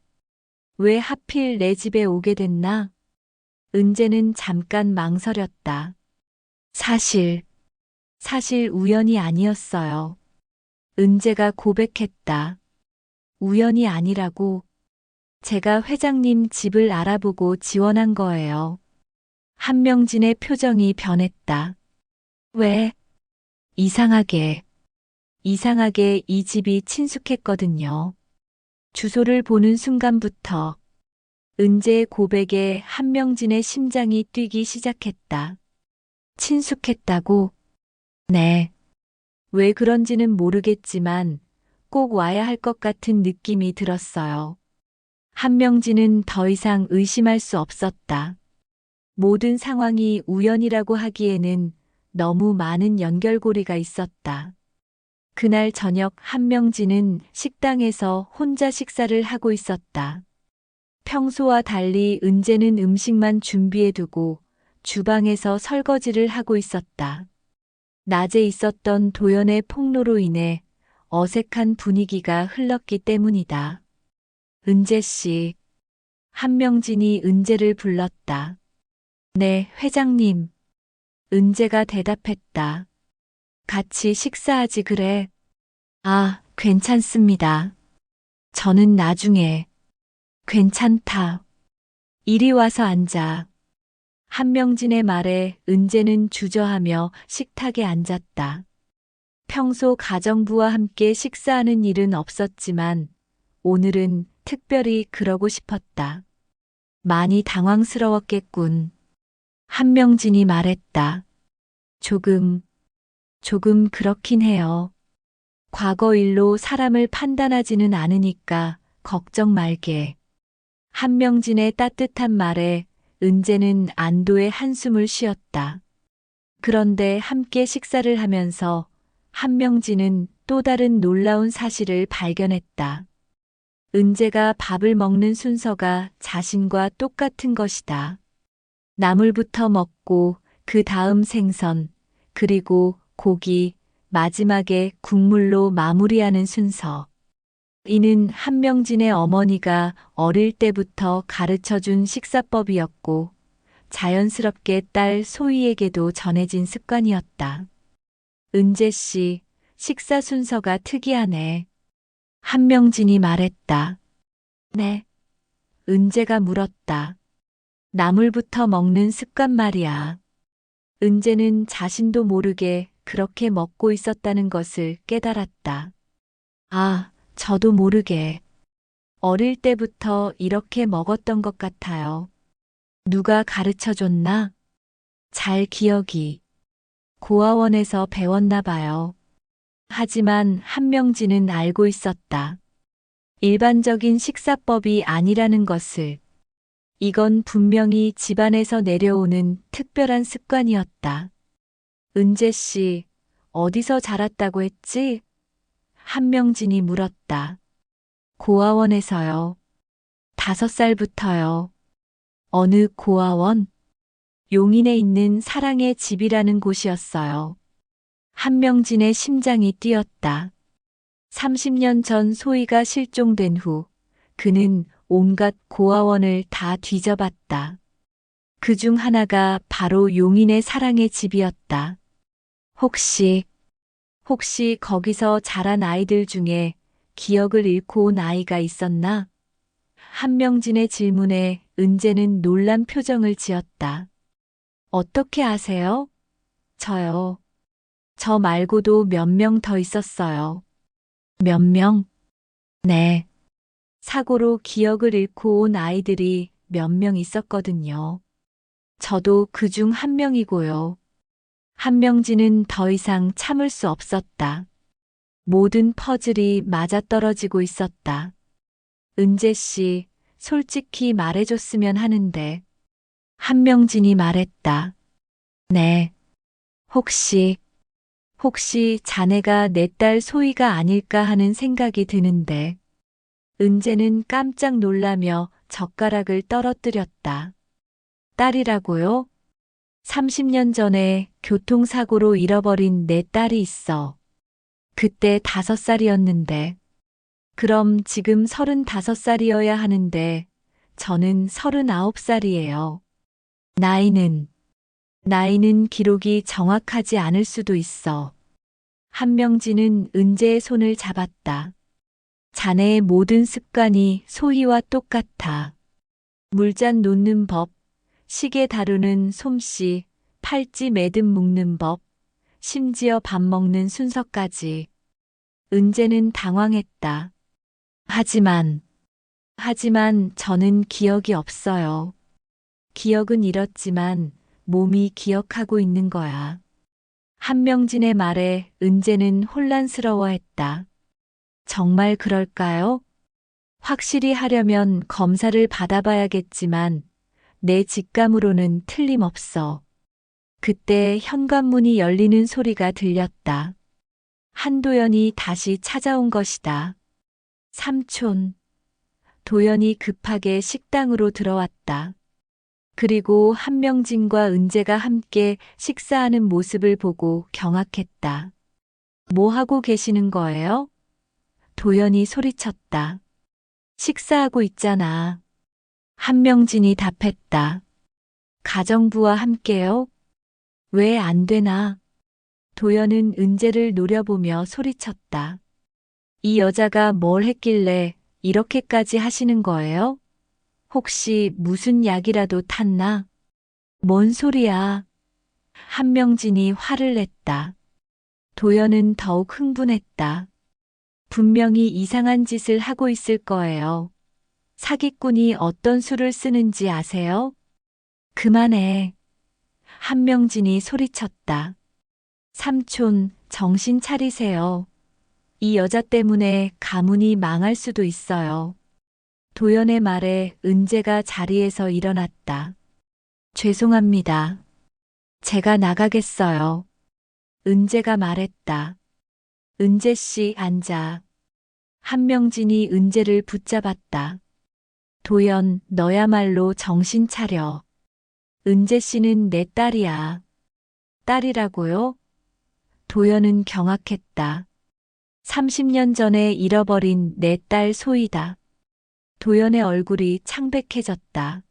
왜 하필 내 집에 오게 됐나? 은재는 잠깐 망설였다. 사실 우연이 아니었어요. 은재가 고백했다. 우연이 아니라고. 제가 회장님 집을 알아보고 지원한 거예요. 한명진의 표정이 변했다. 왜? 이상하게 이 집이 친숙했거든요. 주소를 보는 순간부터 은재의 고백에 한명진의 심장이 뛰기 시작했다. 친숙했다고? 네. 왜 그런지는 모르겠지만 꼭 와야 할 것 같은 느낌이 들었어요. 한명진은 더 이상 의심할 수 없었다. 모든 상황이 우연이라고 하기에는 너무 많은 연결고리가 있었다. 그날 저녁 한명진은 식당에서 혼자 식사를 하고 있었다. 평소와 달리 은재는 음식만 준비해두고 주방에서 설거지를 하고 있었다. 낮에 있었던 도연의 폭로로 인해 어색한 분위기가 흘렀기 때문이다. 은재 씨. 한명진이 은재를 불렀다. 네, 회장님. 은재가 대답했다. 같이 식사하지 그래. 아, 괜찮습니다. 저는 나중에. 괜찮다. 이리 와서 앉아. 한명진의 말에 은재는 주저하며 식탁에 앉았다. 평소 가정부와 함께 식사하는 일은 없었지만 오늘은 특별히 그러고 싶었다. 많이 당황스러웠겠군. 한명진이 말했다. 조금 그렇긴 해요. 과거 일로 사람을 판단하지는 않으니까 걱정 말게. 한명진의 따뜻한 말에 은재는 안도의 한숨을 쉬었다. 그런데 함께 식사를 하면서 한명진은 또 다른 놀라운 사실을 발견했다. 은재가 밥을 먹는 순서가 자신과 똑같은 것이다. 나물부터 먹고 그 다음 생선, 그리고 고기, 마지막에 국물로 마무리하는 순서. 이는 한명진의 어머니가 어릴 때부터 가르쳐준 식사법이었고 자연스럽게 딸 소희에게도 전해진 습관이었다. 은재 씨, 식사 순서가 특이하네. 한명진이 말했다. 네. 은재가 물었다. 나물부터 먹는 습관 말이야. 은재는 자신도 모르게 그렇게 먹고 있었다는 것을 깨달았다. 아, 저도 모르게. 어릴 때부터 이렇게 먹었던 것 같아요. 누가 가르쳐 줬나? 잘 기억이. 고아원에서 배웠나 봐요. 하지만 한명진은 알고 있었다. 일반적인 식사법이 아니라는 것을. 이건 분명히 집안에서 내려오는 특별한 습관이었다. 은재 씨, 어디서 자랐다고 했지? 한명진이 물었다. 고아원에서요. 5살부터요. 어느 고아원? 용인에 있는 사랑의 집이라는 곳이었어요. 한명진의 심장이 뛰었다. 30년 전 소희가 실종된 후 그는 온갖 고아원을 다 뒤져봤다. 그중 하나가 바로 용인의 사랑의 집이었다. 혹시 거기서 자란 아이들 중에 기억을 잃고 온 아이가 있었나? 한명진의 질문에 은재는 놀란 표정을 지었다. 어떻게 아세요? 저요. 저 말고도 몇 명 더 있었어요. 몇 명? 네. 사고로 기억을 잃고 온 아이들이 몇 명 있었거든요. 저도 그중 한 명이고요. 한명진은 더 이상 참을 수 없었다. 모든 퍼즐이 맞아떨어지고 있었다. 은재 씨, 솔직히 말해줬으면 하는데. 한명진이 말했다. 네. 혹시 자네가 내 딸 소희가 아닐까 하는 생각이 드는데. 은재는 깜짝 놀라며 젓가락을 떨어뜨렸다. 딸이라고요? 30년 전에 교통사고로 잃어버린 내 딸이 있어. 그때 5살이었는데. 그럼 지금 35살이어야 하는데 저는 39살이에요. 나이는 기록이 정확하지 않을 수도 있어. 한명진은 은재의 손을 잡았다. 자네의 모든 습관이 소희와 똑같아. 물잔 놓는 법, 시계 다루는 솜씨, 팔찌 매듭 묶는 법, 심지어 밥 먹는 순서까지. 은재는 당황했다. 하지만 저는 기억이 없어요. 기억은 잃었지만 몸이 기억하고 있는 거야. 한명진의 말에 은재는 혼란스러워했다. 정말 그럴까요? 확실히 하려면 검사를 받아봐야겠지만 내 직감으로는 틀림없어. 그때 현관문이 열리는 소리가 들렸다. 한도연이 다시 찾아온 것이다. 삼촌. 도연이 급하게 식당으로 들어왔다. 그리고 한명진과 은재가 함께 식사하는 모습을 보고 경악했다. 뭐 하고 계시는 거예요? 도연이 소리쳤다. 식사하고 있잖아. 한명진이 답했다. 가정부와 함께요? 왜 안 되나? 도연은 은재를 노려보며 소리쳤다. 이 여자가 뭘 했길래 이렇게까지 하시는 거예요? 혹시 무슨 약이라도 탔나? 뭔 소리야? 한명진이 화를 냈다. 도연은 더욱 흥분했다. 분명히 이상한 짓을 하고 있을 거예요. 사기꾼이 어떤 수를 쓰는지 아세요? 그만해. 한명진이 소리쳤다. 삼촌, 정신 차리세요. 이 여자 때문에 가문이 망할 수도 있어요. 도연의 말에 은재가 자리에서 일어났다. 죄송합니다. 제가 나가겠어요. 은재가 말했다. 은재 씨 앉아. 한명진이 은재를 붙잡았다. 도연, 너야말로 정신 차려. 은재 씨는 내 딸이야. 딸이라고요? 도연은 경악했다. 30년 전에 잃어버린 내 딸 소희다. 도연의 얼굴이 창백해졌다.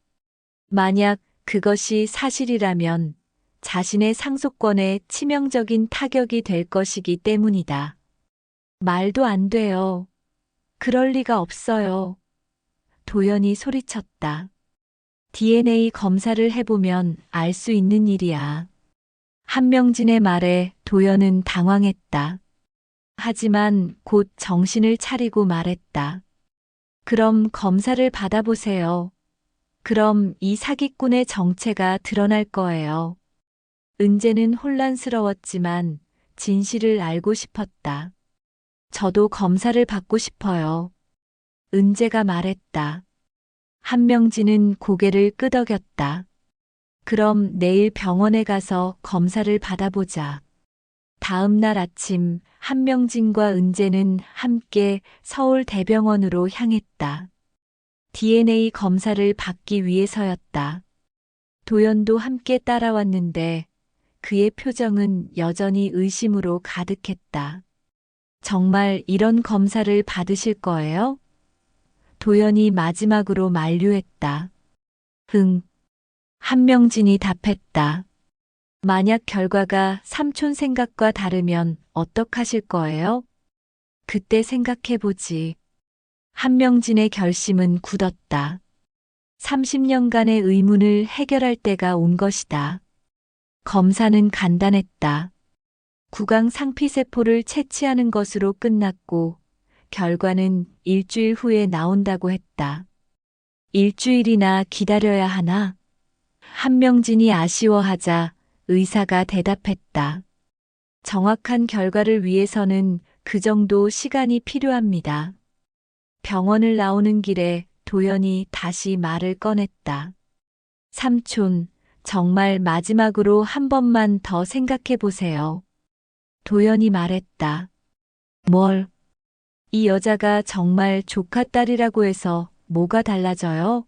만약 그것이 사실이라면 자신의 상속권에 치명적인 타격이 될 것이기 때문이다. 말도 안 돼요. 그럴 리가 없어요. 도연이 소리쳤다. DNA 검사를 해보면 알 수 있는 일이야. 한명진의 말에 도연은 당황했다. 하지만 곧 정신을 차리고 말했다. 그럼 검사를 받아보세요. 그럼 이 사기꾼의 정체가 드러날 거예요. 은재는 혼란스러웠지만 진실을 알고 싶었다. 저도 검사를 받고 싶어요. 은재가 말했다. 한명진은 고개를 끄덕였다. 그럼 내일 병원에 가서 검사를 받아보자. 다음 날 아침 한명진과 은재는 함께 서울대병원으로 향했다. DNA 검사를 받기 위해서였다. 도연도 함께 따라왔는데 그의 표정은 여전히 의심으로 가득했다. 정말 이런 검사를 받으실 거예요? 도연이 마지막으로 만류했다. 응. 한명진이 답했다. 만약 결과가 삼촌 생각과 다르면 어떡하실 거예요? 그때 생각해보지. 한명진의 결심은 굳었다. 30년간의 의문을 해결할 때가 온 것이다. 검사는 간단했다. 구강 상피세포를 채취하는 것으로 끝났고 결과는 일주일 후에 나온다고 했다. 일주일이나 기다려야 하나? 한명진이 아쉬워하자 의사가 대답했다. 정확한 결과를 위해서는 그 정도 시간이 필요합니다. 병원을 나오는 길에 도연이 다시 말을 꺼냈다. 삼촌, 정말 마지막으로 한 번만 더 생각해 보세요. 도연이 말했다. 뭘? 이 여자가 정말 조카 딸이라고 해서 뭐가 달라져요?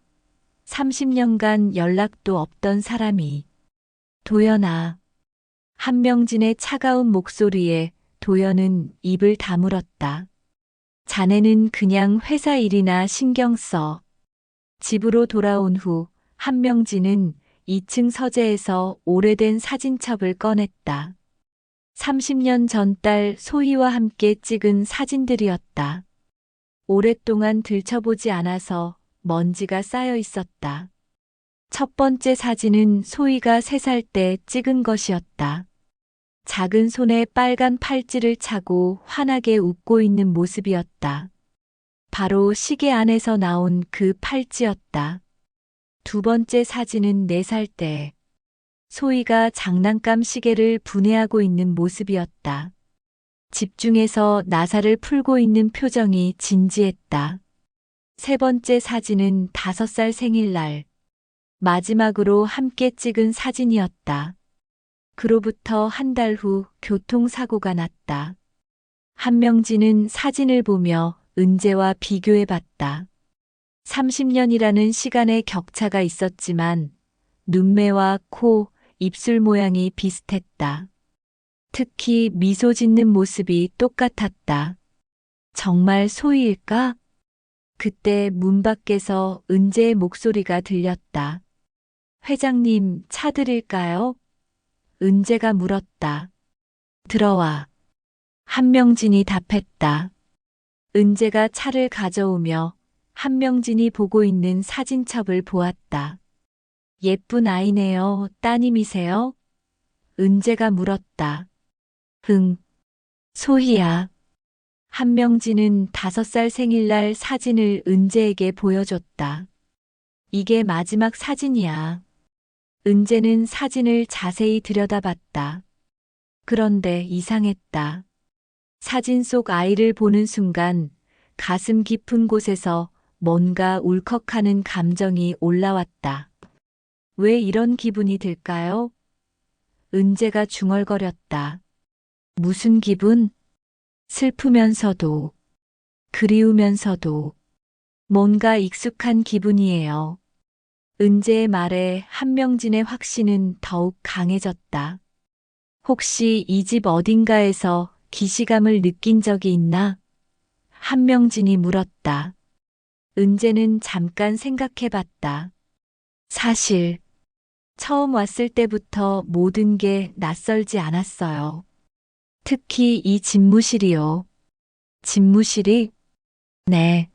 30년간 연락도 없던 사람이. 도연아. 한명진의 차가운 목소리에 도연은 입을 다물었다. 자네는 그냥 회사 일이나 신경 써. 집으로 돌아온 후 한명진은 2층 서재에서 오래된 사진첩을 꺼냈다. 30년 전 딸 소희와 함께 찍은 사진들이었다. 오랫동안 들춰보지 않아서 먼지가 쌓여 있었다. 첫 번째 사진은 소희가 3살 때 찍은 것이었다. 작은 손에 빨간 팔찌를 차고 환하게 웃고 있는 모습이었다. 바로 시계 안에서 나온 그 팔찌였다. 두 번째 사진은 4살 때 소희가 장난감 시계를 분해하고 있는 모습이었다. 집중해서 나사를 풀고 있는 표정이 진지했다. 세 번째 사진은 5살 생일날 마지막으로 함께 찍은 사진이었다. 그로부터 한 달 후 교통사고가 났다. 한명진은 사진을 보며 은재와 비교해 봤다. 30년이라는 시간의 격차가 있었지만 눈매와 코, 입술 모양이 비슷했다. 특히 미소 짓는 모습이 똑같았다. 정말 소희일까? 그때 문 밖에서 은재의 목소리가 들렸다. 회장님, 차 드릴까요? 은재가 물었다. 들어와. 한명진이 답했다. 은재가 차를 가져오며 한명진이 보고 있는 사진첩을 보았다. 예쁜 아이네요. 따님이세요? 은재가 물었다. 응. 소희야. 한명진은 5살 생일날 사진을 은재에게 보여줬다. 이게 마지막 사진이야. 은재는 사진을 자세히 들여다봤다. 그런데 이상했다. 사진 속 아이를 보는 순간 가슴 깊은 곳에서 뭔가 울컥하는 감정이 올라왔다. 왜 이런 기분이 들까요? 은재가 중얼거렸다. 무슨 기분? 슬프면서도, 그리우면서도, 뭔가 익숙한 기분이에요. 은재의 말에 한명진의 확신은 더욱 강해졌다. 혹시 이 집 어딘가에서 기시감을 느낀 적이 있나? 한명진이 물었다. 은재는 잠깐 생각해봤다. 사실, 처음 왔을 때부터 모든 게 낯설지 않았어요. 특히 이 집무실이요. 집무실이? 네.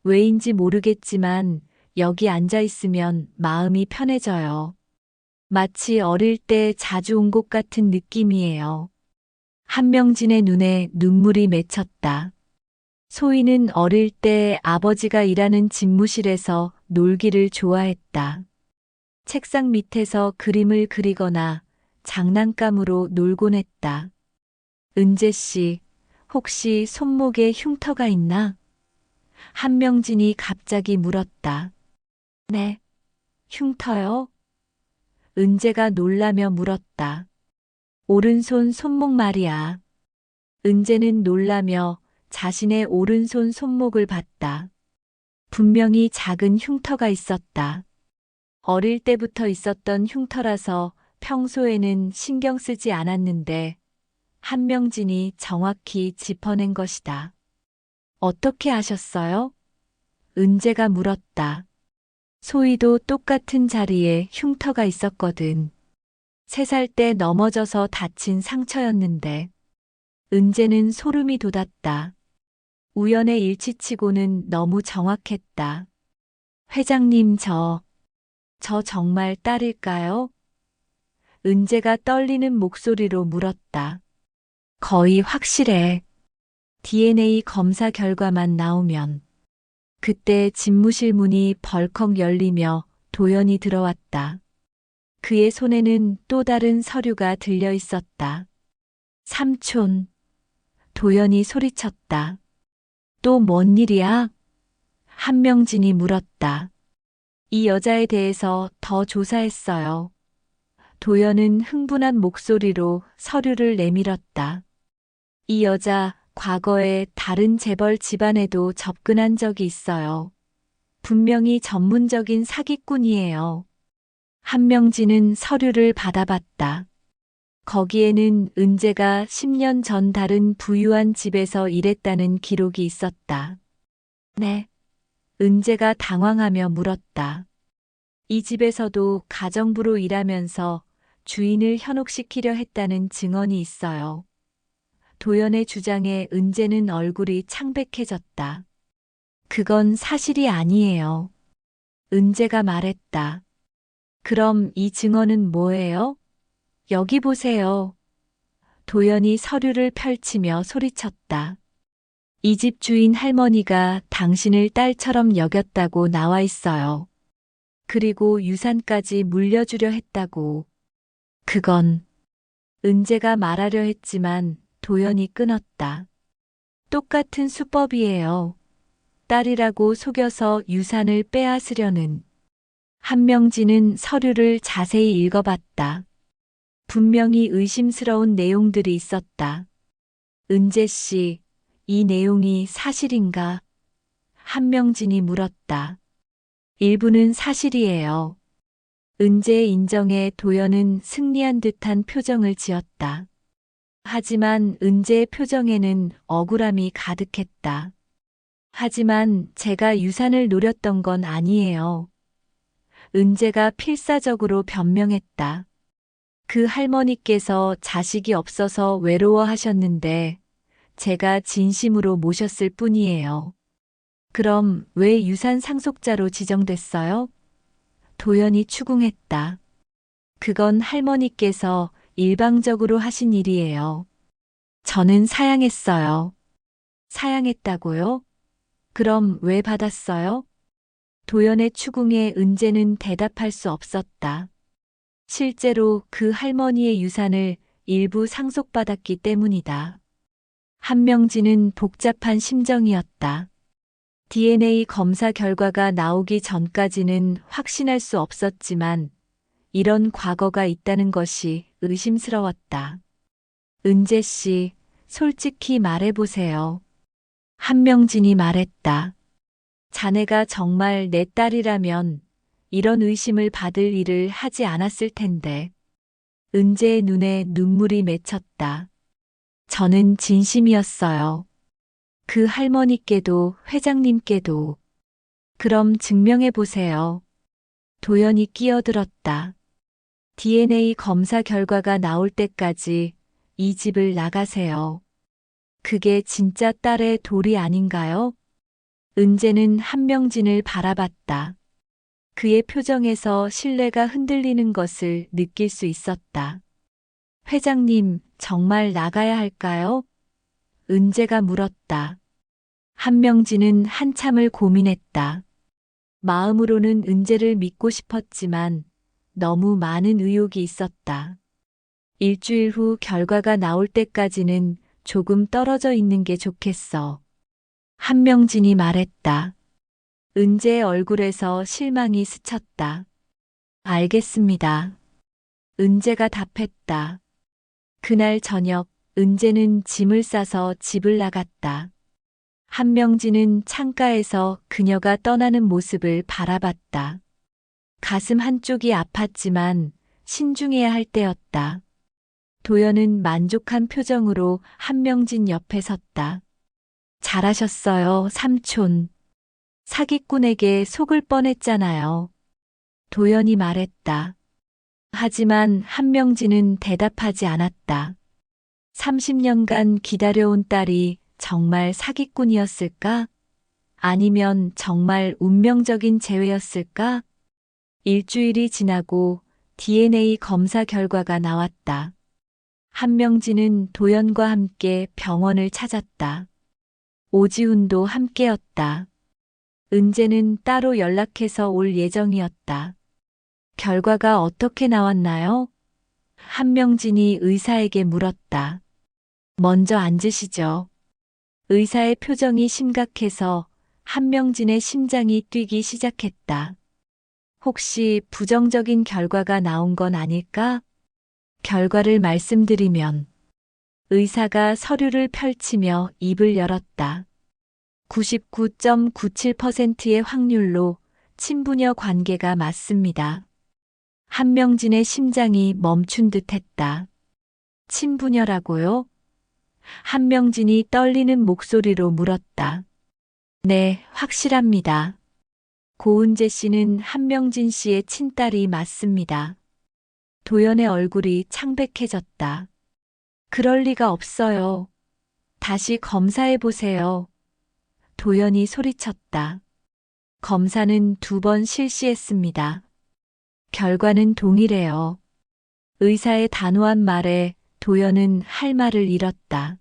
왜인지 모르겠지만 여기 앉아 있으면 마음이 편해져요. 마치 어릴 때 자주 온 곳 같은 느낌이에요. 한명진의 눈에 눈물이 맺혔다. 소희는 어릴 때 아버지가 일하는 집무실에서 놀기를 좋아했다. 책상 밑에서 그림을 그리거나 장난감으로 놀곤 했다. 은재 씨, 혹시 손목에 흉터가 있나? 한명진이 갑자기 물었다. 네. 흉터요? 은재가 놀라며 물었다. 오른손 손목 말이야. 은재는 놀라며 자신의 오른손 손목을 봤다. 분명히 작은 흉터가 있었다. 어릴 때부터 있었던 흉터라서 평소에는 신경 쓰지 않았는데 한명진이 정확히 짚어낸 것이다. 어떻게 아셨어요? 은재가 물었다. 소희도 똑같은 자리에 흉터가 있었거든. 3살 때 넘어져서 다친 상처였는데. 은재는 소름이 돋았다. 우연의 일치치고는 너무 정확했다. 회장님, 저 정말 딸일까요? 은재가 떨리는 목소리로 물었다. 거의 확실해. DNA 검사 결과만 나오면. 그때 집무실 문이 벌컥 열리며 도연이 들어왔다. 그의 손에는 또 다른 서류가 들려 있었다. 삼촌. 도연이 소리쳤다. 또 뭔 일이야? 한명진이 물었다. 이 여자에 대해서 더 조사했어요. 도연은 흥분한 목소리로 서류를 내밀었다. 이 여자 과거에 다른 재벌 집안에도 접근한 적이 있어요. 분명히 전문적인 사기꾼이에요. 한명진은 서류를 받아봤다. 거기에는 은재가 10년 전 다른 부유한 집에서 일했다는 기록이 있었다. 네. 은재가 당황하며 물었다. 이 집에서도 가정부로 일하면서 주인을 현혹시키려 했다는 증언이 있어요. 도연의 주장에 은재는 얼굴이 창백해졌다. 그건 사실이 아니에요. 은재가 말했다. 그럼 이 증언은 뭐예요? 여기 보세요. 도연이 서류를 펼치며 소리쳤다. 이 집 주인 할머니가 당신을 딸처럼 여겼다고 나와 있어요. 그리고 유산까지 물려주려 했다고. 그건 은재가 말하려 했지만 도연이 끊었다. 똑같은 수법이에요. 딸이라고 속여서 유산을 빼앗으려는. 한명진은 서류를 자세히 읽어봤다. 분명히 의심스러운 내용들이 있었다. 은재 씨, 이 내용이 사실인가? 한명진이 물었다. 일부는 사실이에요. 은재의 인정에 도연은 승리한 듯한 표정을 지었다. 하지만 은재의 표정에는 억울함이 가득했다. 하지만 제가 유산을 노렸던 건 아니에요. 은재가 필사적으로 변명했다. 그 할머니께서 자식이 없어서 외로워하셨는데 제가 진심으로 모셨을 뿐이에요. 그럼 왜 유산 상속자로 지정됐어요? 도연이 추궁했다. 그건 할머니께서 일방적으로 하신 일이에요. 저는 사양했어요. 사양했다고요? 그럼 왜 받았어요? 도연의 추궁에 은재는 대답할 수 없었다. 실제로 그 할머니의 유산을 일부 상속받았기 때문이다. 한명진은 복잡한 심정이었다. DNA 검사 결과가 나오기 전까지는 확신할 수 없었지만 이런 과거가 있다는 것이 의심스러웠다. 은재 씨, 솔직히 말해보세요. 한명진이 말했다. 자네가 정말 내 딸이라면 이런 의심을 받을 일을 하지 않았을 텐데. 은재의 눈에 눈물이 맺혔다. 저는 진심이었어요. 그 할머니께도 회장님께도. 그럼 증명해 보세요. 도연이 끼어들었다. DNA 검사 결과가 나올 때까지 이 집을 나가세요. 그게 진짜 딸의 도리 아닌가요? 은재는 한명진을 바라봤다. 그의 표정에서 신뢰가 흔들리는 것을 느낄 수 있었다. 회장님, 정말 나가야 할까요? 은재가 물었다. 한명진은 한참을 고민했다. 마음으로는 은재를 믿고 싶었지만 너무 많은 의혹이 있었다. 일주일 후 결과가 나올 때까지는 조금 떨어져 있는 게 좋겠어. 한명진이 말했다. 은재의 얼굴에서 실망이 스쳤다. 알겠습니다. 은재가 답했다. 그날 저녁 은재는 짐을 싸서 집을 나갔다. 한명진은 창가에서 그녀가 떠나는 모습을 바라봤다. 가슴 한쪽이 아팠지만 신중해야 할 때였다. 도연은 만족한 표정으로 한명진 옆에 섰다. 잘하셨어요, 삼촌. 사기꾼에게 속을 뻔했잖아요. 도연이 말했다. 하지만 한명진은 대답하지 않았다. 30년간 기다려온 딸이 정말 사기꾼이었을까? 아니면 정말 운명적인 재회였을까? 일주일이 지나고 DNA 검사 결과가 나왔다. 한명진은 도연과 함께 병원을 찾았다. 오지훈도 함께였다. 은재는 따로 연락해서 올 예정이었다. 결과가 어떻게 나왔나요? 한명진이 의사에게 물었다. 먼저 앉으시죠. 의사의 표정이 심각해서 한명진의 심장이 뛰기 시작했다. 혹시 부정적인 결과가 나온 건 아닐까? 결과를 말씀드리면 의사가 서류를 펼치며 입을 열었다. 99.97%의 확률로 친부녀 관계가 맞습니다. 한명진의 심장이 멈춘 듯 했다. 친부녀라고요? 한명진이 떨리는 목소리로 물었다. 네, 확실합니다. 고은재 씨는 한명진 씨의 친딸이 맞습니다. 도연의 얼굴이 창백해졌다. 그럴 리가 없어요. 다시 검사해 보세요. 도연이 소리쳤다. 검사는 2번 실시했습니다. 결과는 동일해요. 의사의 단호한 말에 도연은 할 말을 잃었다.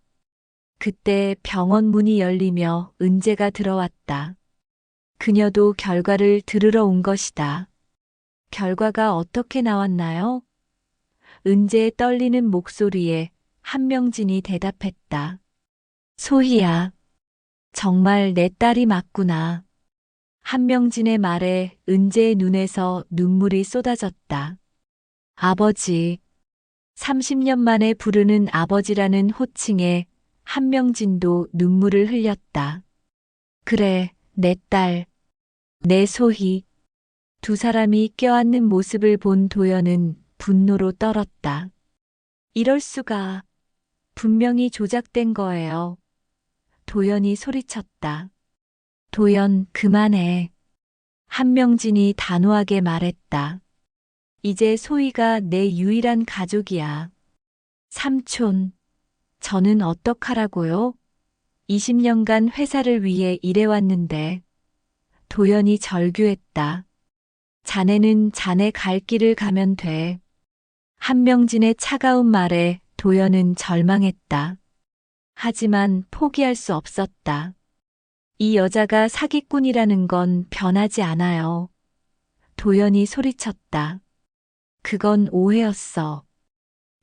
그때 병원 문이 열리며 은재가 들어왔다. 그녀도 결과를 들으러 온 것이다. 결과가 어떻게 나왔나요? 은재의 떨리는 목소리에 한명진이 대답했다. 소희야. 정말 내 딸이 맞구나. 한명진의 말에 은재의 눈에서 눈물이 쏟아졌다. 아버지. 30년 만에 부르는 아버지라는 호칭에 한명진도 눈물을 흘렸다. 그래, 내 딸, 내 소희. 두 사람이 껴안는 모습을 본 도연은 분노로 떨었다. 이럴 수가. 분명히 조작된 거예요. 도연이 소리쳤다. 도연, 그만해. 한명진이 단호하게 말했다. 이제 소희가 내 유일한 가족이야. 삼촌, 저는 어떡하라고요? 20년간 회사를 위해 일해왔는데. 도연이 절규했다. 자네는 자네 갈 길을 가면 돼. 한명진의 차가운 말에 도연은 절망했다. 하지만 포기할 수 없었다. 이 여자가 사기꾼이라는 건 변하지 않아요. 도연이 소리쳤다. 그건 오해였어.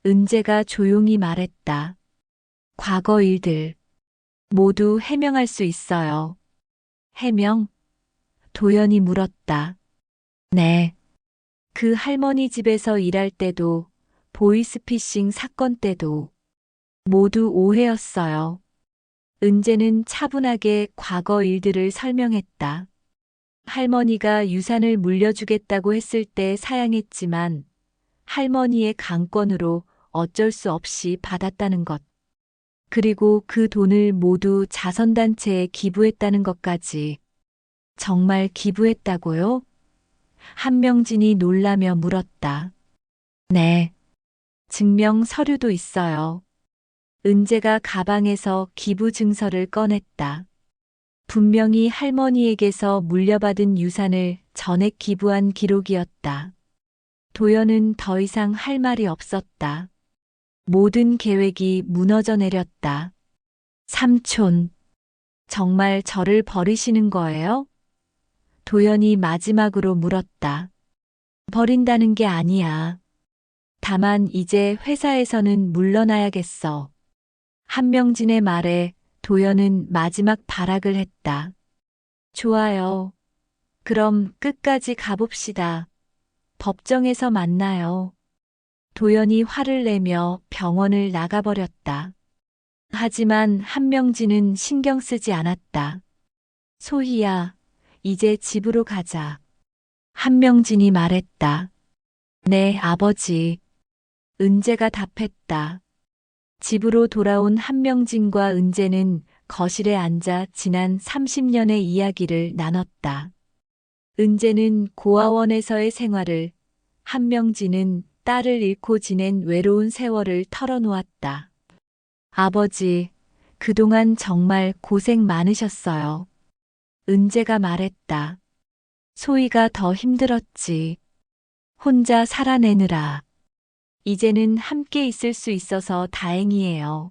은재가 조용히 말했다. 과거 일들 모두 해명할 수 있어요. 해명? 도연이 물었다. 네. 그 할머니 집에서 일할 때도 보이스피싱 사건 때도 모두 오해였어요. 은재는 차분하게 과거 일들을 설명했다. 할머니가 유산을 물려주겠다고 했을 때 사양했지만 할머니의 강권으로 어쩔 수 없이 받았다는 것. 그리고 그 돈을 모두 자선단체에 기부했다는 것까지. 정말 기부했다고요? 한명진이 놀라며 물었다. 네. 증명 서류도 있어요. 은재가 가방에서 기부 증서를 꺼냈다. 분명히 할머니에게서 물려받은 유산을 전액 기부한 기록이었다. 도연은 더 이상 할 말이 없었다. 모든 계획이 무너져 내렸다. 삼촌, 정말 저를 버리시는 거예요? 도연이 마지막으로 물었다. 버린다는 게 아니야. 다만 이제 회사에서는 물러나야겠어. 한명진의 말에 도연은 마지막 발악을 했다. 좋아요. 그럼 끝까지 가봅시다. 법정에서 만나요. 도연이 화를 내며 병원을 나가버렸다. 하지만 한명진은 신경 쓰지 않았다. 소희야, 이제 집으로 가자. 한명진이 말했다. 네, 아버지. 은재가 답했다. 집으로 돌아온 한명진과 은재는 거실에 앉아 지난 30년의 이야기를 나눴다. 은재는 고아원에서의 생활을, 한명진은 딸을 잃고 지낸 외로운 세월을 털어놓았다. 아버지, 그동안 정말 고생 많으셨어요. 은재가 말했다. 소희가 더 힘들었지. 혼자 살아내느라. 이제는 함께 있을 수 있어서 다행이에요.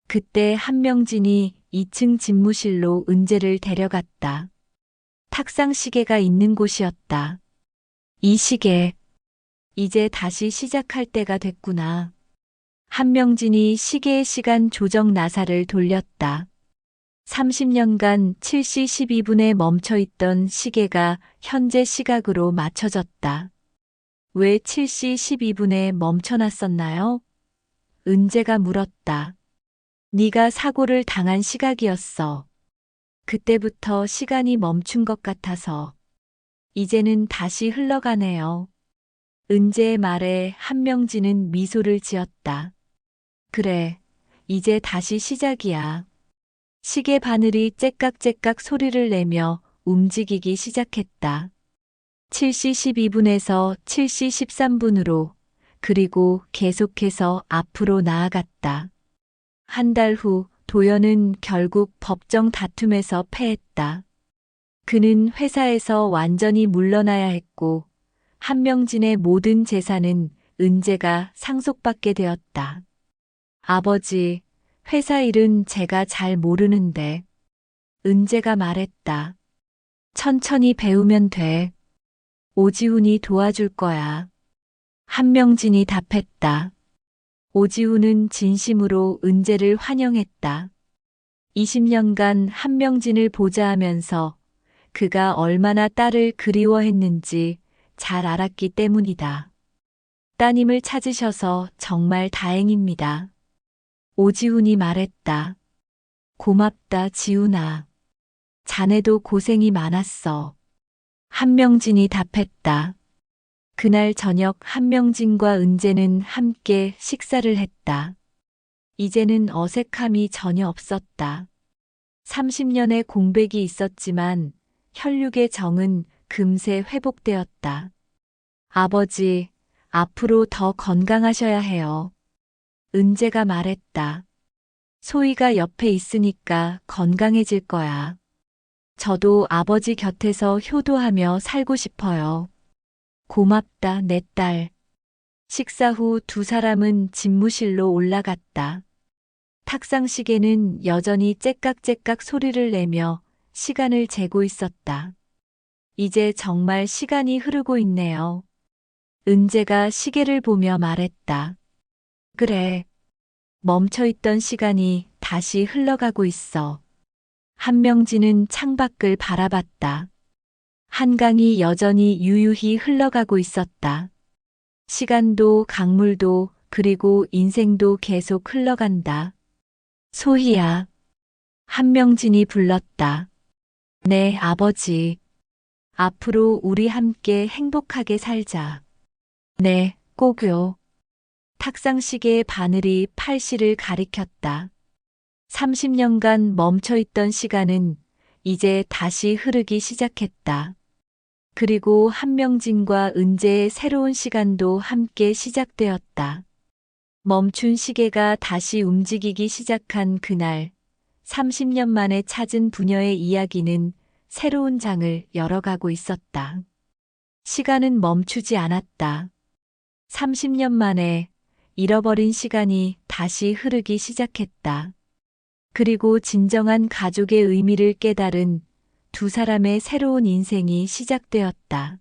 그때 한명진이 2층 집무실로 은재를 데려갔다. 탁상 시계가 있는 곳이었다. 이 시계, 이제 다시 시작할 때가 됐구나. 한명진이 시계의 시간 조정 나사를 돌렸다. 30년간 7시 12분에 멈춰있던 시계가 현재 시각으로 맞춰졌다. 왜 7시 12분에 멈춰놨었나요? 은재가 물었다. 네가 사고를 당한 시각이었어. 그때부터 시간이 멈춘 것 같아서. 이제는 다시 흘러가네요. 은재의 말에 한명진은 미소를 지었다. 그래, 이제 다시 시작이야. 시계 바늘이 째깍째깍 소리를 내며 움직이기 시작했다. 7시 12분에서 7시 13분으로, 그리고 계속해서 앞으로 나아갔다. 한 달 후 도연은 결국 법정 다툼에서 패했다. 그는 회사에서 완전히 물러나야 했고, 한명진의 모든 재산은 은재가 상속받게 되었다. 아버지, 회사 일은 제가 잘 모르는데. 은재가 말했다. 천천히 배우면 돼. 오지훈이 도와줄 거야. 한명진이 답했다. 오지훈은 진심으로 은재를 환영했다. 20년간 한명진을 보자 하면서 그가 얼마나 딸을 그리워했는지 잘 알았기 때문이다. 따님을 찾으셔서 정말 다행입니다. 오지훈이 말했다. 고맙다, 지훈아. 자네도 고생이 많았어. 한명진이 답했다. 그날 저녁 한명진과 은재는 함께 식사를 했다. 이제는 어색함이 전혀 없었다. 30년의 공백이 있었지만 혈육의 정은 금세 회복되었다. 아버지, 앞으로 더 건강하셔야 해요. 은재가 말했다. 소희가 옆에 있으니까 건강해질 거야. 저도 아버지 곁에서 효도하며 살고 싶어요. 고맙다, 내 딸. 식사 후 두 사람은 집무실로 올라갔다. 탁상시계는 여전히 째깍째깍 소리를 내며 시간을 재고 있었다. 이제 정말 시간이 흐르고 있네요. 은재가 시계를 보며 말했다. 그래. 멈춰있던 시간이 다시 흘러가고 있어. 한명진은 창밖을 바라봤다. 한강이 여전히 유유히 흘러가고 있었다. 시간도 강물도 그리고 인생도 계속 흘러간다. 소희야. 한명진이 불렀다. 네, 아버지. 앞으로 우리 함께 행복하게 살자. 네, 꼭요. 탁상시계의 바늘이 팔씨를 가리켰다. 30년간 멈춰있던 시간은 이제 다시 흐르기 시작했다. 그리고 한명진과 은재의 새로운 시간도 함께 시작되었다. 멈춘 시계가 다시 움직이기 시작한 그날, 30년 만에 찾은 부녀의 이야기는 새로운 장을 열어가고 있었다. 시간은 멈추지 않았다. 30년 만에 잃어버린 시간이 다시 흐르기 시작했다. 그리고 진정한 가족의 의미를 깨달은 두 사람의 새로운 인생이 시작되었다.